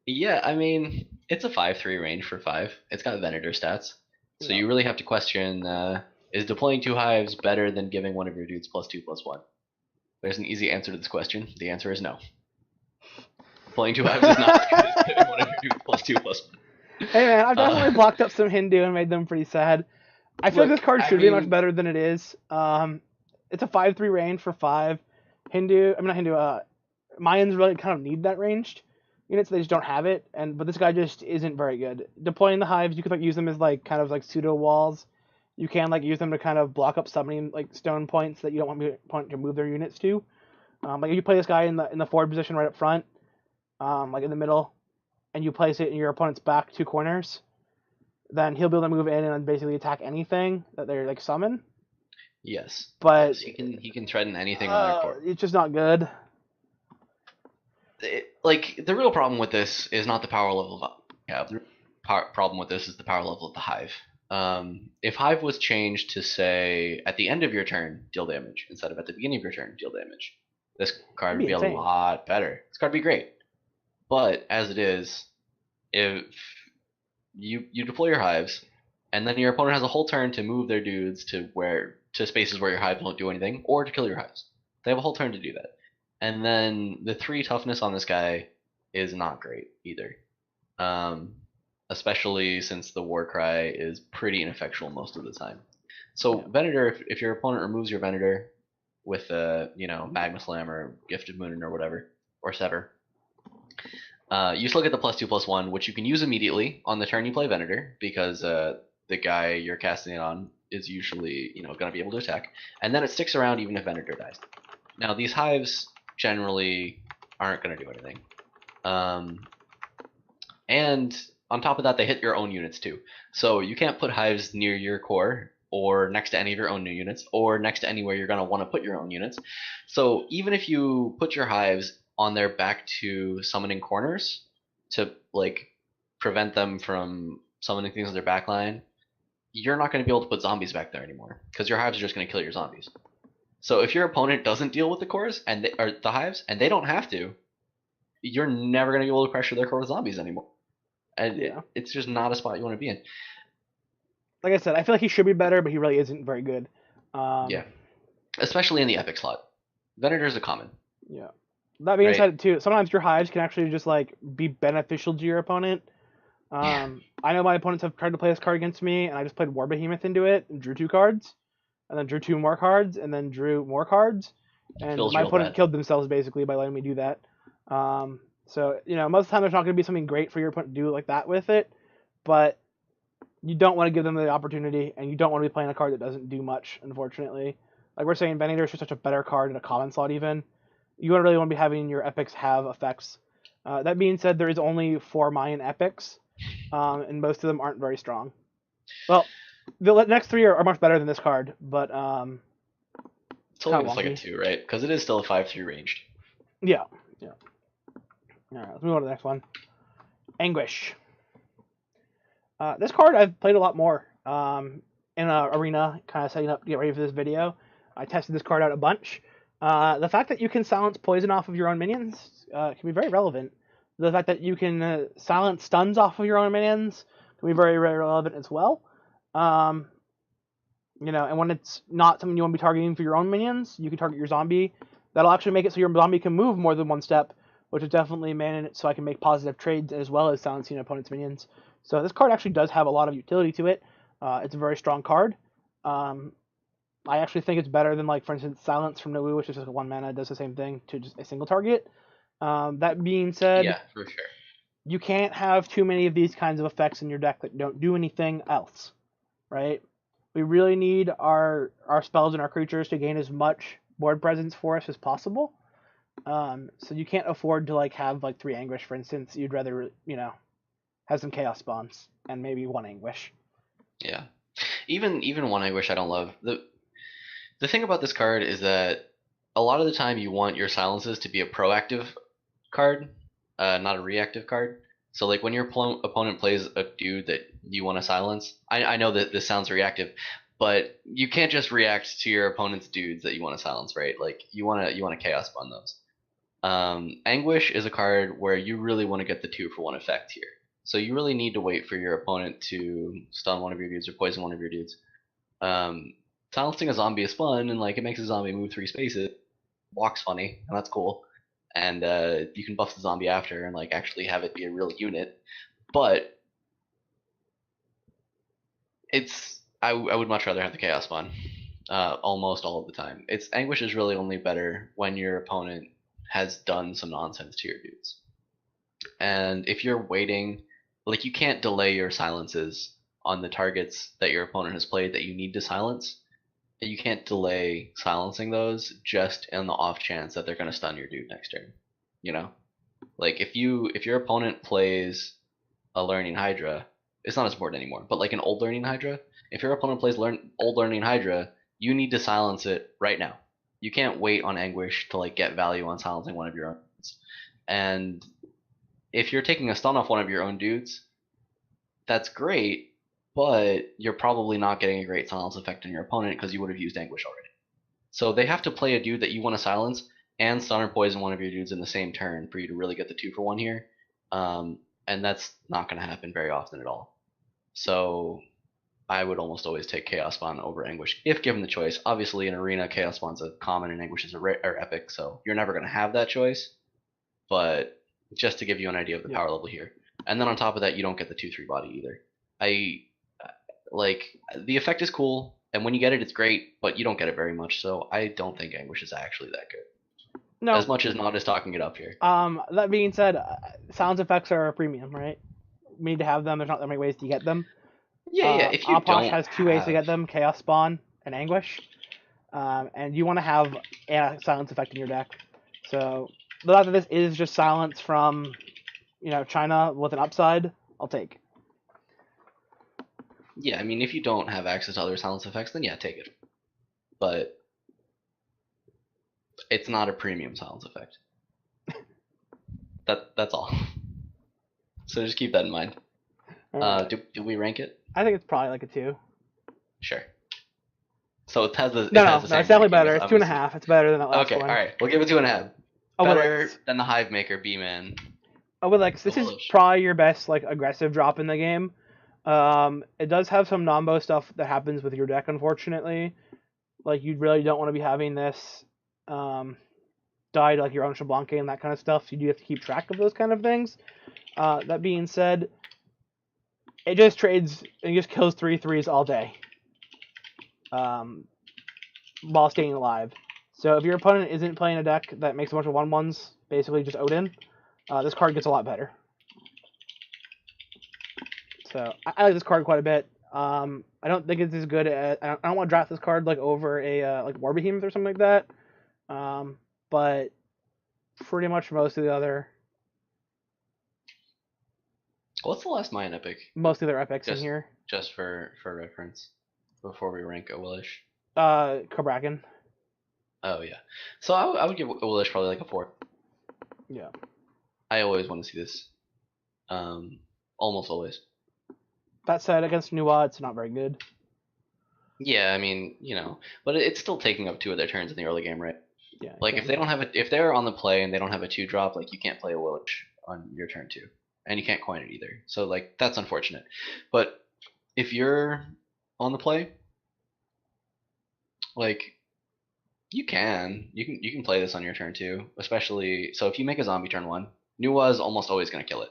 Yeah, I mean, it's a 5/3 range for 5. It's got Venator stats. So Yep. you really have to question, is deploying 2 hives better than giving one of your dudes +2/+1? There's an easy answer to this question. The answer is no. Deploying 2 hives is not as good as giving one of your dudes +2/+1. Hey man, I've definitely blocked up some Hindu and made them pretty sad. I feel like this card should be much better than it is. It's a 5/3 range for 5. Mayans really kind of need that ranged units. They just don't have it, but this guy just isn't very good. Deploying the hives, you could like use them as like kind of like pseudo walls. You can like use them to kind of block up summoning like stone points that you don't want your opponent to move their units to. Like if you play this guy in the forward position right up front, like in the middle, and you place it in your opponent's back 2 corners, then he'll be able to move in and basically attack anything that they're like summon. Yes. But yes, he can threaten anything on their court. It's just not good. The real problem with this is not the power level of the problem with this is the power level of the hive. If hive was changed to say at the end of your turn deal damage instead of at the beginning of your turn deal damage, this card would be a lot better. This card would be great. But as it is, if you deploy your hives, and then your opponent has a whole turn to move their dudes to spaces where your hives won't do anything, or to kill your hives. They have a whole turn to do that. And then the 3 toughness on this guy is not great either. Especially since the Warcry is pretty ineffectual most of the time. So yeah. Venator, if your opponent removes your Venator with Magma Slam or Gifted Moonin or whatever, or Sever, you still get the +2/+1, which you can use immediately on the turn you play Venator, because the guy you're casting it on is usually going to be able to attack, and then it sticks around even if Venator dies. Now these hives generally aren't going to do anything, and on top of that they hit your own units too. So you can't put hives near your core or next to any of your own new units or next to anywhere you're going to want to put your own units. So even if you put your hives on their back to summoning corners to like prevent them from summoning things on their back line, you're not going to be able to put zombies back there anymore because your hives are just going to kill your zombies. So if your opponent doesn't deal with the cores or the hives, and they don't have to, you're never going to be able to pressure their core with zombies anymore. And yeah. It's just not a spot you want to be in. Like I said, I feel like he should be better, but he really isn't very good. Yeah, especially in the epic slot. Venator is a common. Yeah. That being said, too, sometimes your hives can actually just like be beneficial to your opponent. I know my opponents have tried to play this card against me, and I just played War Behemoth into it and drew 2 cards, and then drew 2 more cards, and then drew more cards, and my opponent killed themselves basically by letting me do that. So most of the time there's not going to be something great for your opponent to do like that with it, but you don't want to give them the opportunity, and you don't want to be playing a card that doesn't do much, unfortunately. Like we're saying, Venator is just such a better card in a common slot even. You don't really want to be having your epics have effects. That being said, there is only 4 Mayan epics, and most of them aren't very strong. Well, the next 3 are much better than this card, but it's only like a 2, right? Because it is still a 5/3 ranged. Yeah. All right, let's move on to the next one. Anguish. This card I've played a lot more in an arena, kind of setting up to get ready for this video. I tested this card out a bunch. The fact that you can silence poison off of your own minions can be very relevant. The fact that you can silence stuns off of your own minions can be very, very relevant as well. And when it's not something you want to be targeting for your own minions, you can target your zombie. That'll actually make it so your zombie can move more than 1 step, which is definitely managing it so I can make positive trades as well as silencing opponent's minions. So this card actually does have a lot of utility to it. It's a very strong card. I actually think it's better than, like, for instance, Silence from Naut, which is just 1 mana, does the same thing to just a single target. That being said, yeah, for sure, you can't have too many of these kinds of effects in your deck that don't do anything else, right? We really need our spells and our creatures to gain as much board presence for us as possible. So you can't afford to have 3 Anguish, for instance. You'd rather, have some Chaos Spawns and maybe 1 Anguish. Yeah. Even 1 Anguish I don't love. The thing about this card is that a lot of the time you want your silences to be a proactive card, not a reactive card. So like when your opponent plays a dude that you want to silence, I know that this sounds reactive, but you can't just react to your opponent's dudes that you want to silence, right? Like you want to chaos bun those. Anguish is a card where you really want to get the 2-for-1 effect here. So you really need to wait for your opponent to stun one of your dudes or poison one of your dudes. Um, Silencing a zombie is fun, and like it makes a zombie move 3 spaces, walks funny, and that's cool. And you can buff the zombie after and like actually have it be a real unit. But I would much rather have the chaos spawn. Almost all of the time. It's Anguish is really only better when your opponent has done some nonsense to your dudes. And if you're waiting, like you can't delay your silences on the targets that your opponent has played that you need to silence. You can't delay silencing those just in the off chance that they're going to stun your dude next turn. You know, like if your opponent plays a learning Hydra, it's not as important anymore. But like an old learning Hydra, if your opponent plays old learning Hydra, you need to silence it right now. You can't wait on Anguish to like get value on silencing one of your own. And if you're taking a stun off one of your own dudes, that's great, but you're probably not getting a great silence effect on your opponent because you would have used Anguish already. So they have to play a dude that you want to silence and stun or poison one of your dudes in the same turn for you to really get the 2-for-1 here. And that's not going to happen very often at all. So I would almost always take Chaos Spawn over Anguish if given the choice. Obviously, in Arena, Chaos Spawn's a common and Anguish is a epic, so you're never going to have that choice. But just to give you an idea of the power level here. And then on top of that, you don't get the 2/3 body either. Like the effect is cool, and when you get it, it's great, but you don't get it very much. So I don't think Anguish is actually that good. No. As much as Naut is talking it up here. That being said, sounds effects are a premium, right? We need to have them. There's not that many ways to get them. Yeah. If you Ah Puch don't has 2 ways to get them: Chaos Spawn and Anguish. And you want to have a silence effect in your deck. So the fact that this is just silence from, China with an upside, I'll take. Yeah, I mean, if you don't have access to other silence effects, then yeah, take it. But it's not a premium silence effect. That's all. So just keep that in mind. Right. Do we rank it? I think it's probably like a 2. Sure. So it has the no, it's definitely better. It's 2.5. It's better than that last one. Okay, all right. We'll give it 2.5. Better than the Hive Maker B-Man. Obelix, this is probably your best aggressive drop in the game. It does have some nombo stuff that happens with your deck, unfortunately. Like, you really don't want to be having this die to your own Shablanke and that kind of stuff. So you do have to keep track of those kind of things. That being said, it just trades and just kills 3/3s all day while staying alive. So if your opponent isn't playing a deck that makes a bunch of 1/1s, basically just Odin, this card gets a lot better. So I like this card quite a bit. I don't think it's as good as... I don't want to draft this card over a War Behemoth or something like that. But pretty much most of the other... What's the last Mayan epic? Most of their epics in here. Just for reference, before we rank Owilish. Kobrakan. Oh, yeah. So I would give Owilish probably like a 4. Yeah. I always want to see this. Almost always. That said, against Naut, it's not very good. Yeah, I mean, but it's still taking up 2 of their turns in the early game, right? Yeah. Like if they don't have if they're on the play and they don't have a 2-drop, you can't play a Owilish on your turn 2. And you can't coin it either. So that's unfortunate. But if you're on the play, you can play this on your turn 2, especially so if you make a zombie turn 1, Nuwa is almost always going to kill it.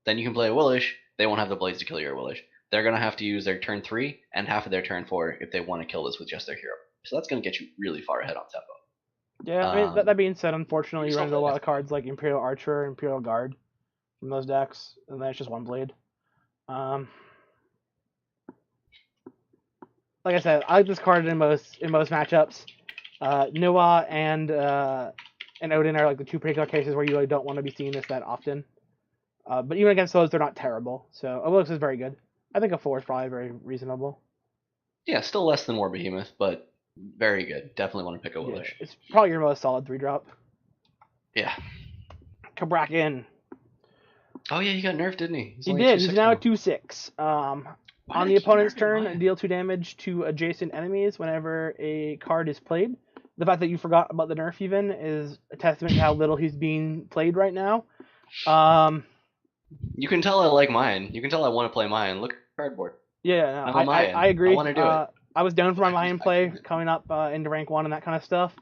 Then you can play a Willish. They won't have the blades to kill your Willish. They're going to have to use their turn 3 and half of their turn 4 if they want to kill this with just their hero. So that's going to get you really far ahead on tempo. Yeah, I mean, that being said, unfortunately, you run into a lot of cards like Imperial Archer, Imperial Guard from those decks, and then it's just one blade. Like I said, I like this card in most matchups. Nuwa and Odin are the 2 particular cases where you really don't want to be seeing this that often. But even against those, they're not terrible. So Owilix is very good. I think a 4 is probably very reasonable. Yeah, still less than War Behemoth, but Very good. Definitely want to pick a Yeah, Willish. it's probably your most solid 3-drop. Yeah. Kabrakin. Oh yeah, he got nerfed, didn't he? He's He only did. two He's six now now. at 2/6. Why On do the they keep opponent's nerfing turn, Mayan? deal 2 damage to adjacent enemies whenever a card is played. The fact that you forgot about the nerf even is a testament to how little he's being played right now. You can tell I like Mayan. You can tell I want to play Mayan. Look at the cardboard. Yeah, no, I'm a I Mayan. I agree. want to do it. I was down for my Mayan I play can. coming up into rank 1 and that kind of stuff.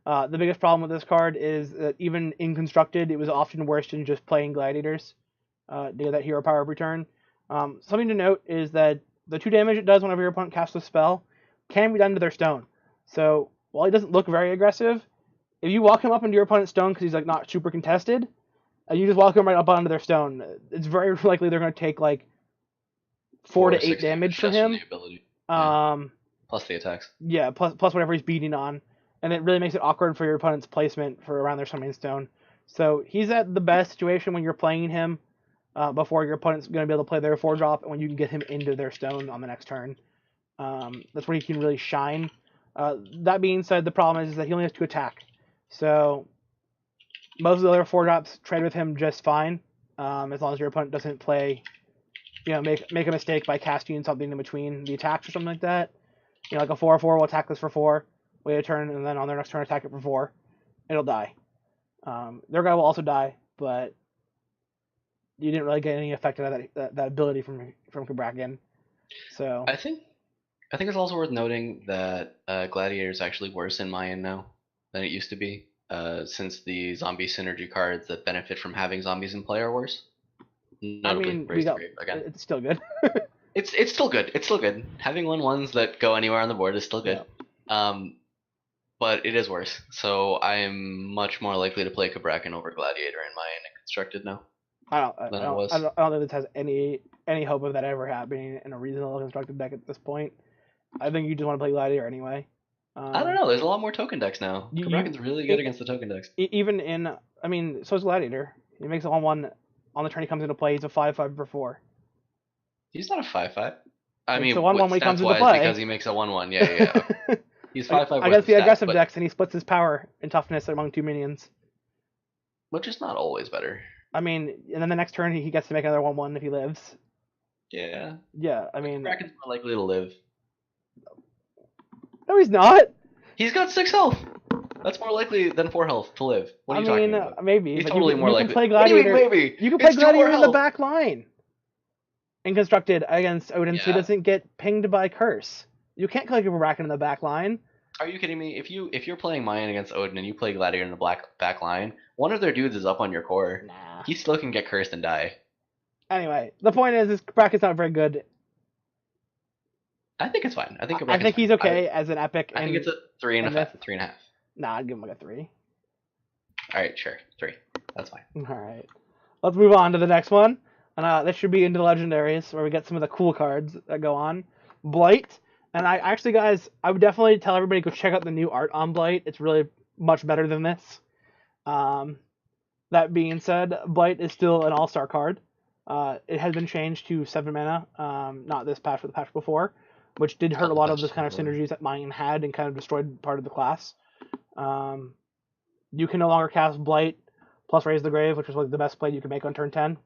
The biggest problem with this card is that even in constructed, it was often worse than just playing gladiators to get that hero power return. Something to note is that the 2 damage it does whenever your opponent casts a spell can be done to their stone. So while he doesn't look very aggressive, if you walk him up into your opponent's stone because he's like not super contested, and you just walk him right up onto their stone, it's very likely they're going to take like 4 4 or to 8 6 damage from just from him. the ability. Yeah. Um, Plus the attacks. yeah, plus whatever he's beating on, and it really makes it awkward for your opponent's placement for around their summoning stone. So he's at the best situation when you're playing him before your opponent's going to be able to play their 4-drop, and when you can get him into their stone on the next turn. That's where he can really shine. That being said, the problem is that he only has 2 attack, so most of the other 4-drops trade with him just fine, as long as your opponent doesn't play, make a mistake by casting something in between the attacks or something like that. Like a 4/4 will attack this for 4, wait a turn, and then on their next turn attack it for 4. It'll die. Their guy will also die, but you didn't really get any effect out of that ability from Kabrakin. So I think it's also worth noting that Gladiator is actually worse in Mayan now than it used to be, since the zombie synergy cards that benefit from having zombies in play are worse. I Notably, mean, Raise the Grave again. it's still good. It's still good. It's still good. Having 1/1s that go anywhere on the board is still good. Yeah. But it is worse. So I'm much more likely to play Kabrakan over Gladiator in Mayan and Constructed now than I was. I don't think this has any hope of that ever happening in a reasonable constructed deck at this point. I think you just want to play Gladiator anyway. I don't know. There's a lot more token decks now. Kabrakan's really good against the token decks. Even in, I mean, so is Gladiator. He makes a 1/1 on the turn he comes into play. He's a 5/5 for 4. He's not a 5/5. I mean, so 1/1 when he comes into stats-wise, play. because he makes a 1/1. Yeah. Okay. He's 5/5 against the aggressive but, decks, and he splits his power and toughness among 2 minions. which is not always better. I mean, and then the next turn he gets to make another 1/1 if he lives. Yeah. Yeah, I mean, Kraken's more likely to live. no, he's not. He's got 6 health. That's more likely than 4 health to live. What are you talking about? Maybe. He's but totally more you likely. Can play Gladiator. What do you mean maybe? You can play It's 2 more Gladiator in the health. back line. And constructed against Odin, so he doesn't get pinged by Curse. You can't play Kabrakan in the back line. Are you kidding me? If you're playing Mayan against Odin and you play Gladiator in the back line, one of their dudes is up on your core. Nah. He still can get cursed and die. Anyway, the point is Kabrakan's not very good. I think it's fine. I think he's okay as an epic. I think it's a 3.5. Nah, I'd give him like a 3. All right, sure, 3. That's fine. All right, let's move on to the next one, and this should be into legendaries where we get some of the cool cards that go on. Blight, and I actually, guys, I would definitely tell everybody to go check out the new art on Blight. It's really much better than this. That being said, Blight is still an all-star card. It has been changed to 7 mana, not this patch, but the patch before, which did hurt a lot of the kind of synergies that Mayan had and kind of destroyed part of the class. You can no longer cast Blight plus Raise the Grave, which was like the best play you could make on turn 10.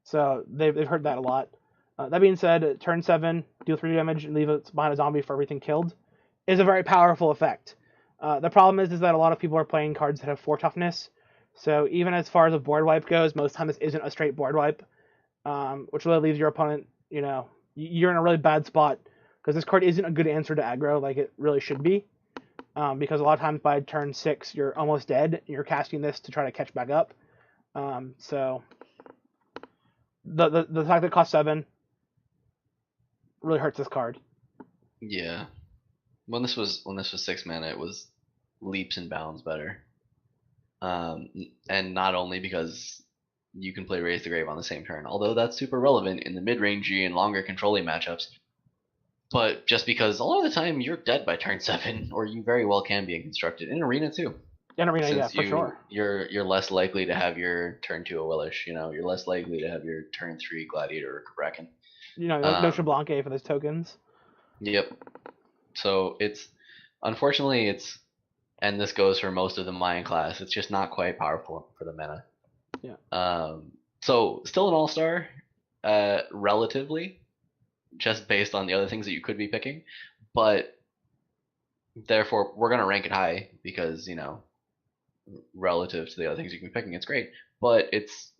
So they've heard that a lot. That being said, turn 7, deal 3 damage and leave it behind a zombie for everything killed is a very powerful effect. The problem is that a lot of people are playing cards that have 4 toughness. So even as far as a board wipe goes, most time this isn't a straight board wipe, which really leaves your opponent, you're in a really bad spot because this card isn't a good answer to aggro like it really should be. Because a lot of times by turn 6 you're almost dead. And you're casting this to try to catch back up. So the fact that it costs 7 really hurts this card. Yeah, when this was 6 mana, it was leaps and bounds better. And not only because you can play Raise the Grave on the same turn, although that's super relevant in the mid-rangey and longer controlling matchups. But just because a lot of the time you're dead by turn 7, or you very well can be in constructed in arena too. In arena, yeah, for sure. You're less likely to have your turn 2 a Willish. You're less likely to have your turn 3 Gladiator or Kabrakan. No Shablanque for those tokens. Yep. So it's unfortunately it's and this goes for most of the Mayan class. It's just not quite powerful for the meta. Yeah. So still an all-star, relatively, just based on the other things that you could be picking, but therefore we're gonna rank it high because relative to the other things you can be picking, it's great. But it's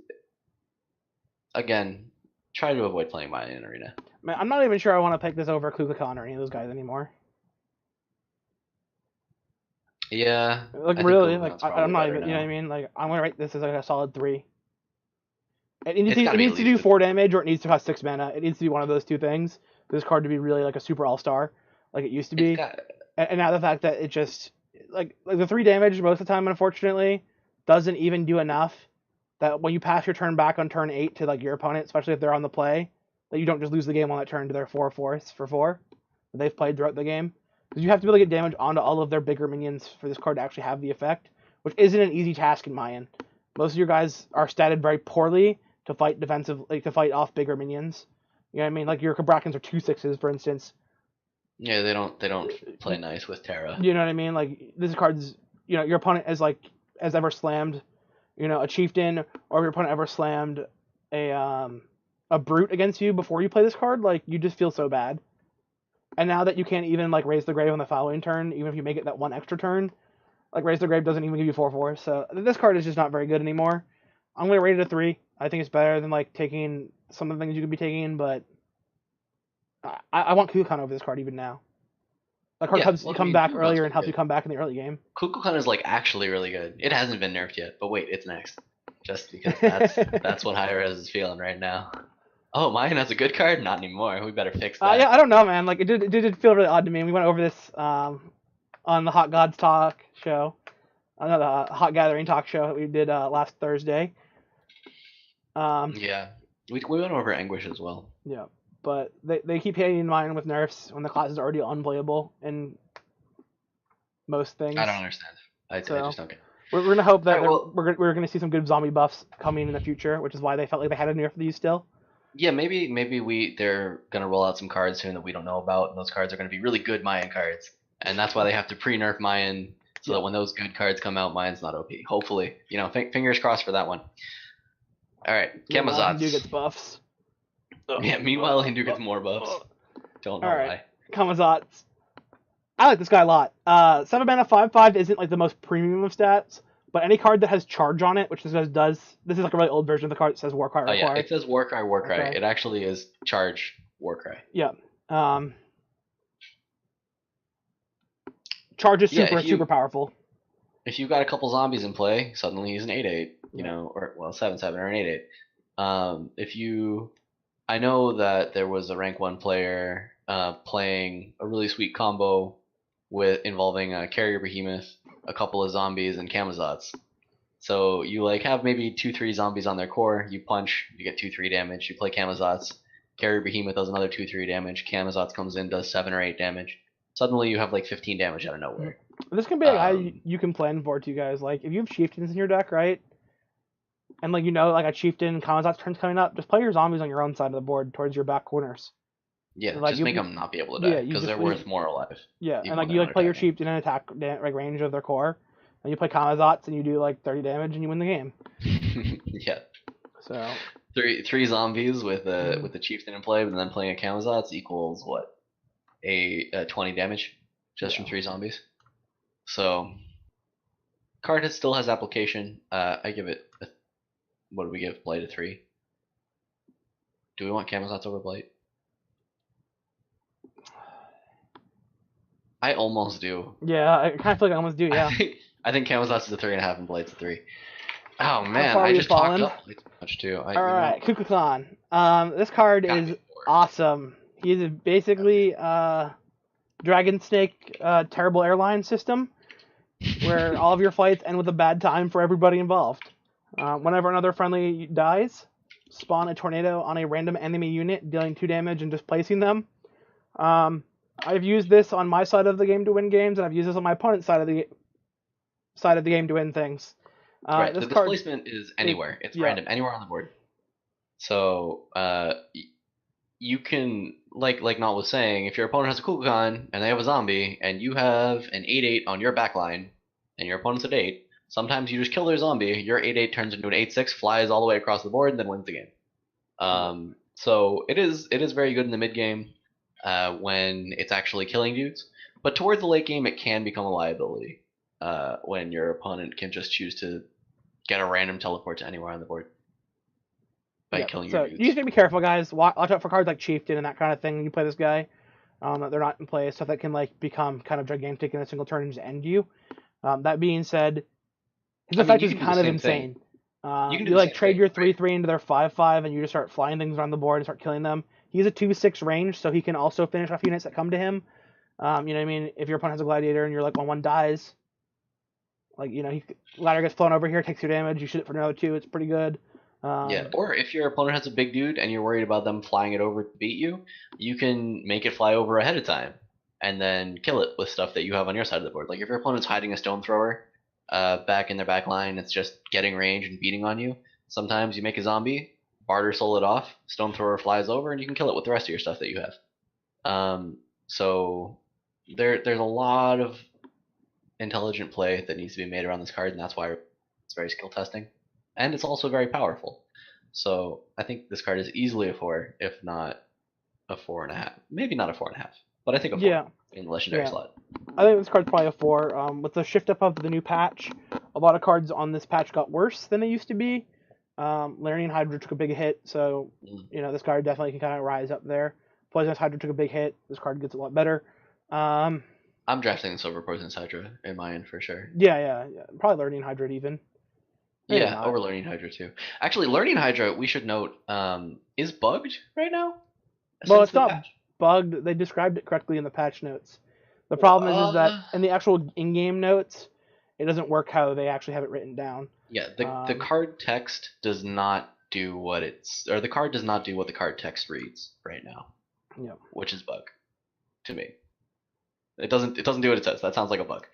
again, try to avoid playing Mayan in arena. Man, I'm not even sure I want to pick this over Kukulkan or any of those guys anymore. Yeah, Like I think really, like Kukulkan's I'm probably not better even, you know what I now. mean? Like I'm gonna rate this as like a solid 3. It needs It's to, got it to be at needs to least do a 4 damage or it needs to cost 6 mana. It needs to be one of those two things. For this card to be really like a super all star, like it used to It's be. got And now the fact that it just like the 3 damage most of the time, unfortunately, doesn't even do enough. That when you pass your turn back on turn 8 to like your opponent, especially if they're on the play, that you don't just lose the game on that turn to their 4/4 for 4 that they've played throughout the game. Because you have to be able to get damage onto all of their bigger minions for this card to actually have the effect, which isn't an easy task in my end. Most of your guys are statted very poorly to fight defensive, like to fight off bigger minions. You know what I mean? Like your Kabrakans are 2/6s, for instance. yeah. They don't play nice with Terra. You know what I mean? Like this card's, your opponent has ever slammed, a chieftain, or your opponent ever slammed a brute against you before you play this card, like you just feel so bad. And now that you can't even like raise the grave on the following turn, even if you make it that one extra turn, like raise the grave doesn't even give you 4/4. So this card is just not very good anymore. I'm gonna rate it a 3. I think it's better than like taking some of the things you could be taking, but I want Kukan over this card even now. That card Yeah, comes well, I come mean, back Kukulkan's earlier and pretty helps you good. come back in the early game. Kukulkan is like actually really good. It hasn't been nerfed yet, but wait, it's next. Just because that's what Hi-Rez is feeling right now. Oh, mine has a good card? Not anymore. We better fix Yeah, I that. don't know, man. Like it did feel really odd to me. We went over this on the Hot Gods Talk show, another Hot Gathering Talk show that we did last Thursday. Um, Yeah, we went over Anguish as well. yeah, but they keep hitting in mind with nerfs when the class is already unplayable in most I don't things. understand. I So just don't get it. we're gonna hope All that right, well, we're gonna see some good zombie buffs coming in the future, which is why they felt like they had to nerf these still. yeah, maybe they're gonna roll out some cards soon that we don't know about, and those cards are gonna be really good Mayan cards, and that's why they have to pre-nerf Mayan so that Yep. when those good cards come out, Mayan's not OP. Hopefully, fingers crossed for that one. All right, Meanwhile, Hindu Camazotz. gets buffs. Ugh, Yeah, ugh, meanwhile, Hindu gets ugh, more buffs. ugh. Don't All know right, why. Kamazats. I like this guy a lot. 7 mana 5/5 isn't like the most premium of stats, but any card that has charge on it, which this guy does, this is like a really old version of the card that says Warcry Oh yeah, Require. it says Warcry, Warcry. Okay. It actually is charge Warcry. Yeah. Um, charge is Yeah, super super powerful. if you got a couple zombies in play, suddenly he's an 8/8, Yeah. or well 7/7 or an 8/8. If you, I know that there was a rank 1 player playing a really sweet combo with involving a carrier behemoth, a couple of zombies, and Camazotz. So you like have maybe 2-3 zombies on their core. You punch, you get 2-3 damage. You play Camazotz. Carrier behemoth does another 2-3 damage. Camazotz comes in, does 7 or 8 damage. Suddenly you have like 15 damage out of nowhere. This can be like how you can plan for it, you guys. Like if you have chieftains in your deck, right? And like like a chieftain Kamazat's turn's coming up, just play your zombies on your own side of the board towards your back corners. Yeah, Like just make them not be able to yeah, die because they're worth more alive. yeah, and Even like when you they're like not play your attacking. chieftain in attack like range of their core, and you play Kamazats and you do like 30 damage and you win the game. Yeah. So Three zombies with the chieftain in play, but then playing a Camazotz equals what? A 20 damage just from 3 zombies. So card still has application. I give it what do we give Blight a 3? Do we want Camazotz over Blight? I almost do. yeah, I kind of feel like I almost do. Yeah. I think Camazotz is a 3.5 and Blight's a 3. Oh How man, far I we just talked fallen? up Blight too much too. All right, Kukulkan. This card Gotta is be 4. awesome. He's basically Dragon Snake terrible airline system where all of your fights end with a bad time for everybody involved. Whenever another friendly dies, spawn a tornado on a random enemy unit, dealing 2 damage and just placing them. I've used this on my side of the game to win games, and I've used this on my opponent's side of the game to win things. Right, This the card displacement is anywhere. It's yeah. random, anywhere on the board. So you can like Naut was saying, if your opponent has a Kukulkan and they have a zombie, and you have an 8/8 on your back line, and your opponent's at 8, sometimes you just kill their zombie, your 8/8 turns into an 8/6, flies all the way across the board, and then wins the game. So it is very good in the mid game when it's actually killing dudes, but towards the late game it can become a liability when your opponent can just choose to get a random teleport to anywhere on the board by Yep. killing your So you just dudes. need to be careful, guys. Watch out for cards like Chieftain and that kind of thing when you play this guy. That they're not in play, stuff that can like become kind of gigantic in a single turn and just end you. That being said, his I mean, effect you is can do the kind of same thing. insane. You can do You the like same trade thing, your right? 3/3 into their 5/5, and you just start flying things around the board and start killing them. He's a 2/6 range, so he can also finish off units that come to him. You know what I mean? If your opponent has a gladiator and you're like 1/1 dies, like ladder gets flown over here, takes your damage. You shoot it for another 2. It's pretty good. Yeah, or if your opponent has a big dude and you're worried about them flying it over to beat you, you can make it fly over ahead of time and then kill it with stuff that you have on your side of the board. Like if your opponent's hiding a stone thrower back in their back line, it's just getting range and beating on you. Sometimes you make a zombie, barter soul it off, stone thrower flies over, and you can kill it with the rest of your stuff that you have. So there's a lot of intelligent play that needs to be made around this card, and that's why it's very skill testing, and it's also very powerful. So I think this card is easily a 4, if not a 4.5. Maybe not a 4.5, but I think a 4 Yeah, in the legendary yeah. slot. I think this card's probably a 4. With the shift up of the new patch, a lot of cards on this patch got worse than they used to be. Larian Hydra took a big hit, so this card definitely can kind of rise up there. Poisonous Hydra took a big hit. This card gets a lot better. Um, I'm drafting this over Poisonous Hydra in my end for sure. yeah. Probably Larian Hydra even. Maybe Yeah, not. over Learning Hydra too. Actually, Learning Hydra, we should note, is bugged right now Well, since it's the not patch. bugged. They described it correctly in the patch notes. The problem is that Uh, in the actual in-game notes, it doesn't work how they actually have it written down. yeah, the card text does not do what the card does not do what the card text reads right now. Yeah. Which is bug to me. It doesn't do what it says. That sounds like a bug.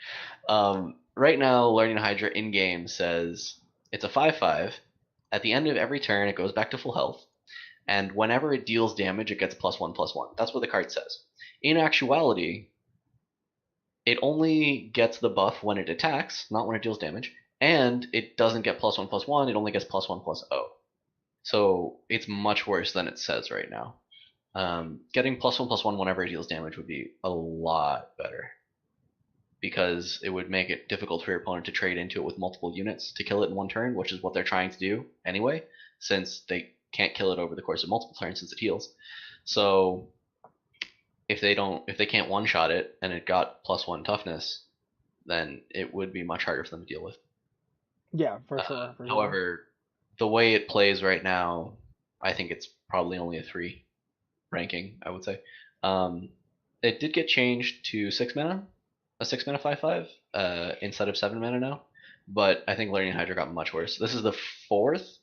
Right now, Learning Hydra in game says it's a 5/5. At the end of every turn, it goes back to full health, and whenever it deals damage, it gets +1/+1. That's what the card says. In actuality, it only gets the buff when it attacks, not when it deals damage, and it doesn't get +1/+1. It only gets +1/+0. So it's much worse than it says right now. Getting +1/+1 whenever it deals damage would be a lot better, because it would make it difficult for your opponent to trade into it with multiple units to kill it in one turn, which is what they're trying to do anyway, since they can't kill it over the course of multiple turns since it heals. So if they can't one shot it and it got +1 toughness, then it would be much harder for them to deal with. Yeah, for sure. However, the way it plays right now, I think it's probably only a 3 ranking, I would say. It did get changed to 6 mana, a 6 mana 5/5 instead of 7 mana now, but I think Learning Hydra got much worse. This is the 4th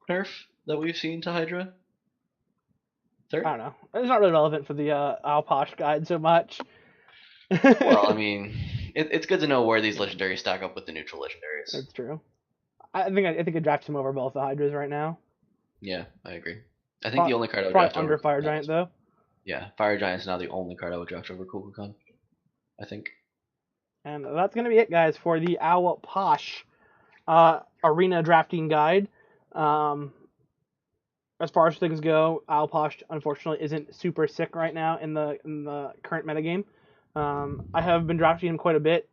nerf that we've seen to Hydra. 3rd? I don't know. It's not really relevant for the Ah Puch guide so much. Well, I mean, it's good to know where these legendaries stack up with the neutral legendaries. That's true. I think I draft him over both the Hydras right now. Yeah, I agree. I think the only card I would probably draft under over Fire Giant though. Yeah, Fire Giant is now the only card I would draft over Kukulkan, I think. And that's gonna be it, guys, for the Ah Puch arena drafting guide. As far as things go, Ah Puch unfortunately isn't super sick right now in the current metagame. I have been drafting him quite a bit.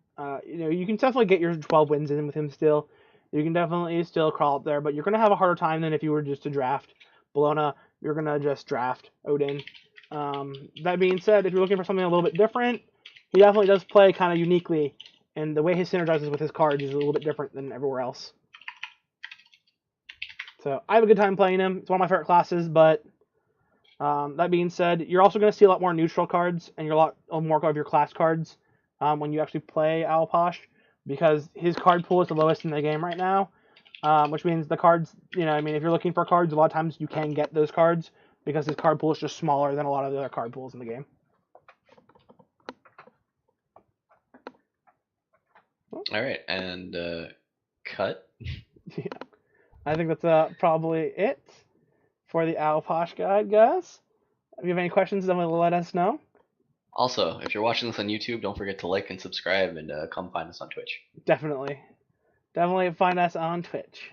You can definitely get your 12 wins in with him still. You can definitely still crawl up there, but you're going to have a harder time than if you were just to draft Bologna. You're going to just draft Odin. That being said, if you're looking for something a little bit different, he definitely does play kind of uniquely, and the way he synergizes with his cards is a little bit different than everywhere else. So I have a good time playing him. It's one of my favorite classes, but that being said, you're also going to see a lot more neutral cards and a lot more of your class cards when you actually play Ah Puch, because his card pool is the lowest in the game right now, which means the cards, if you're looking for cards, a lot of times you can get those cards because his card pool is just smaller than a lot of the other card pools in the game. All right, and cut. Yeah. I think that's probably it for the Ah Puch guide, guys. If you have any questions, then let us know. Also, if you're watching this on YouTube, don't forget to like and subscribe, and come find us on Twitch. Definitely find us on Twitch.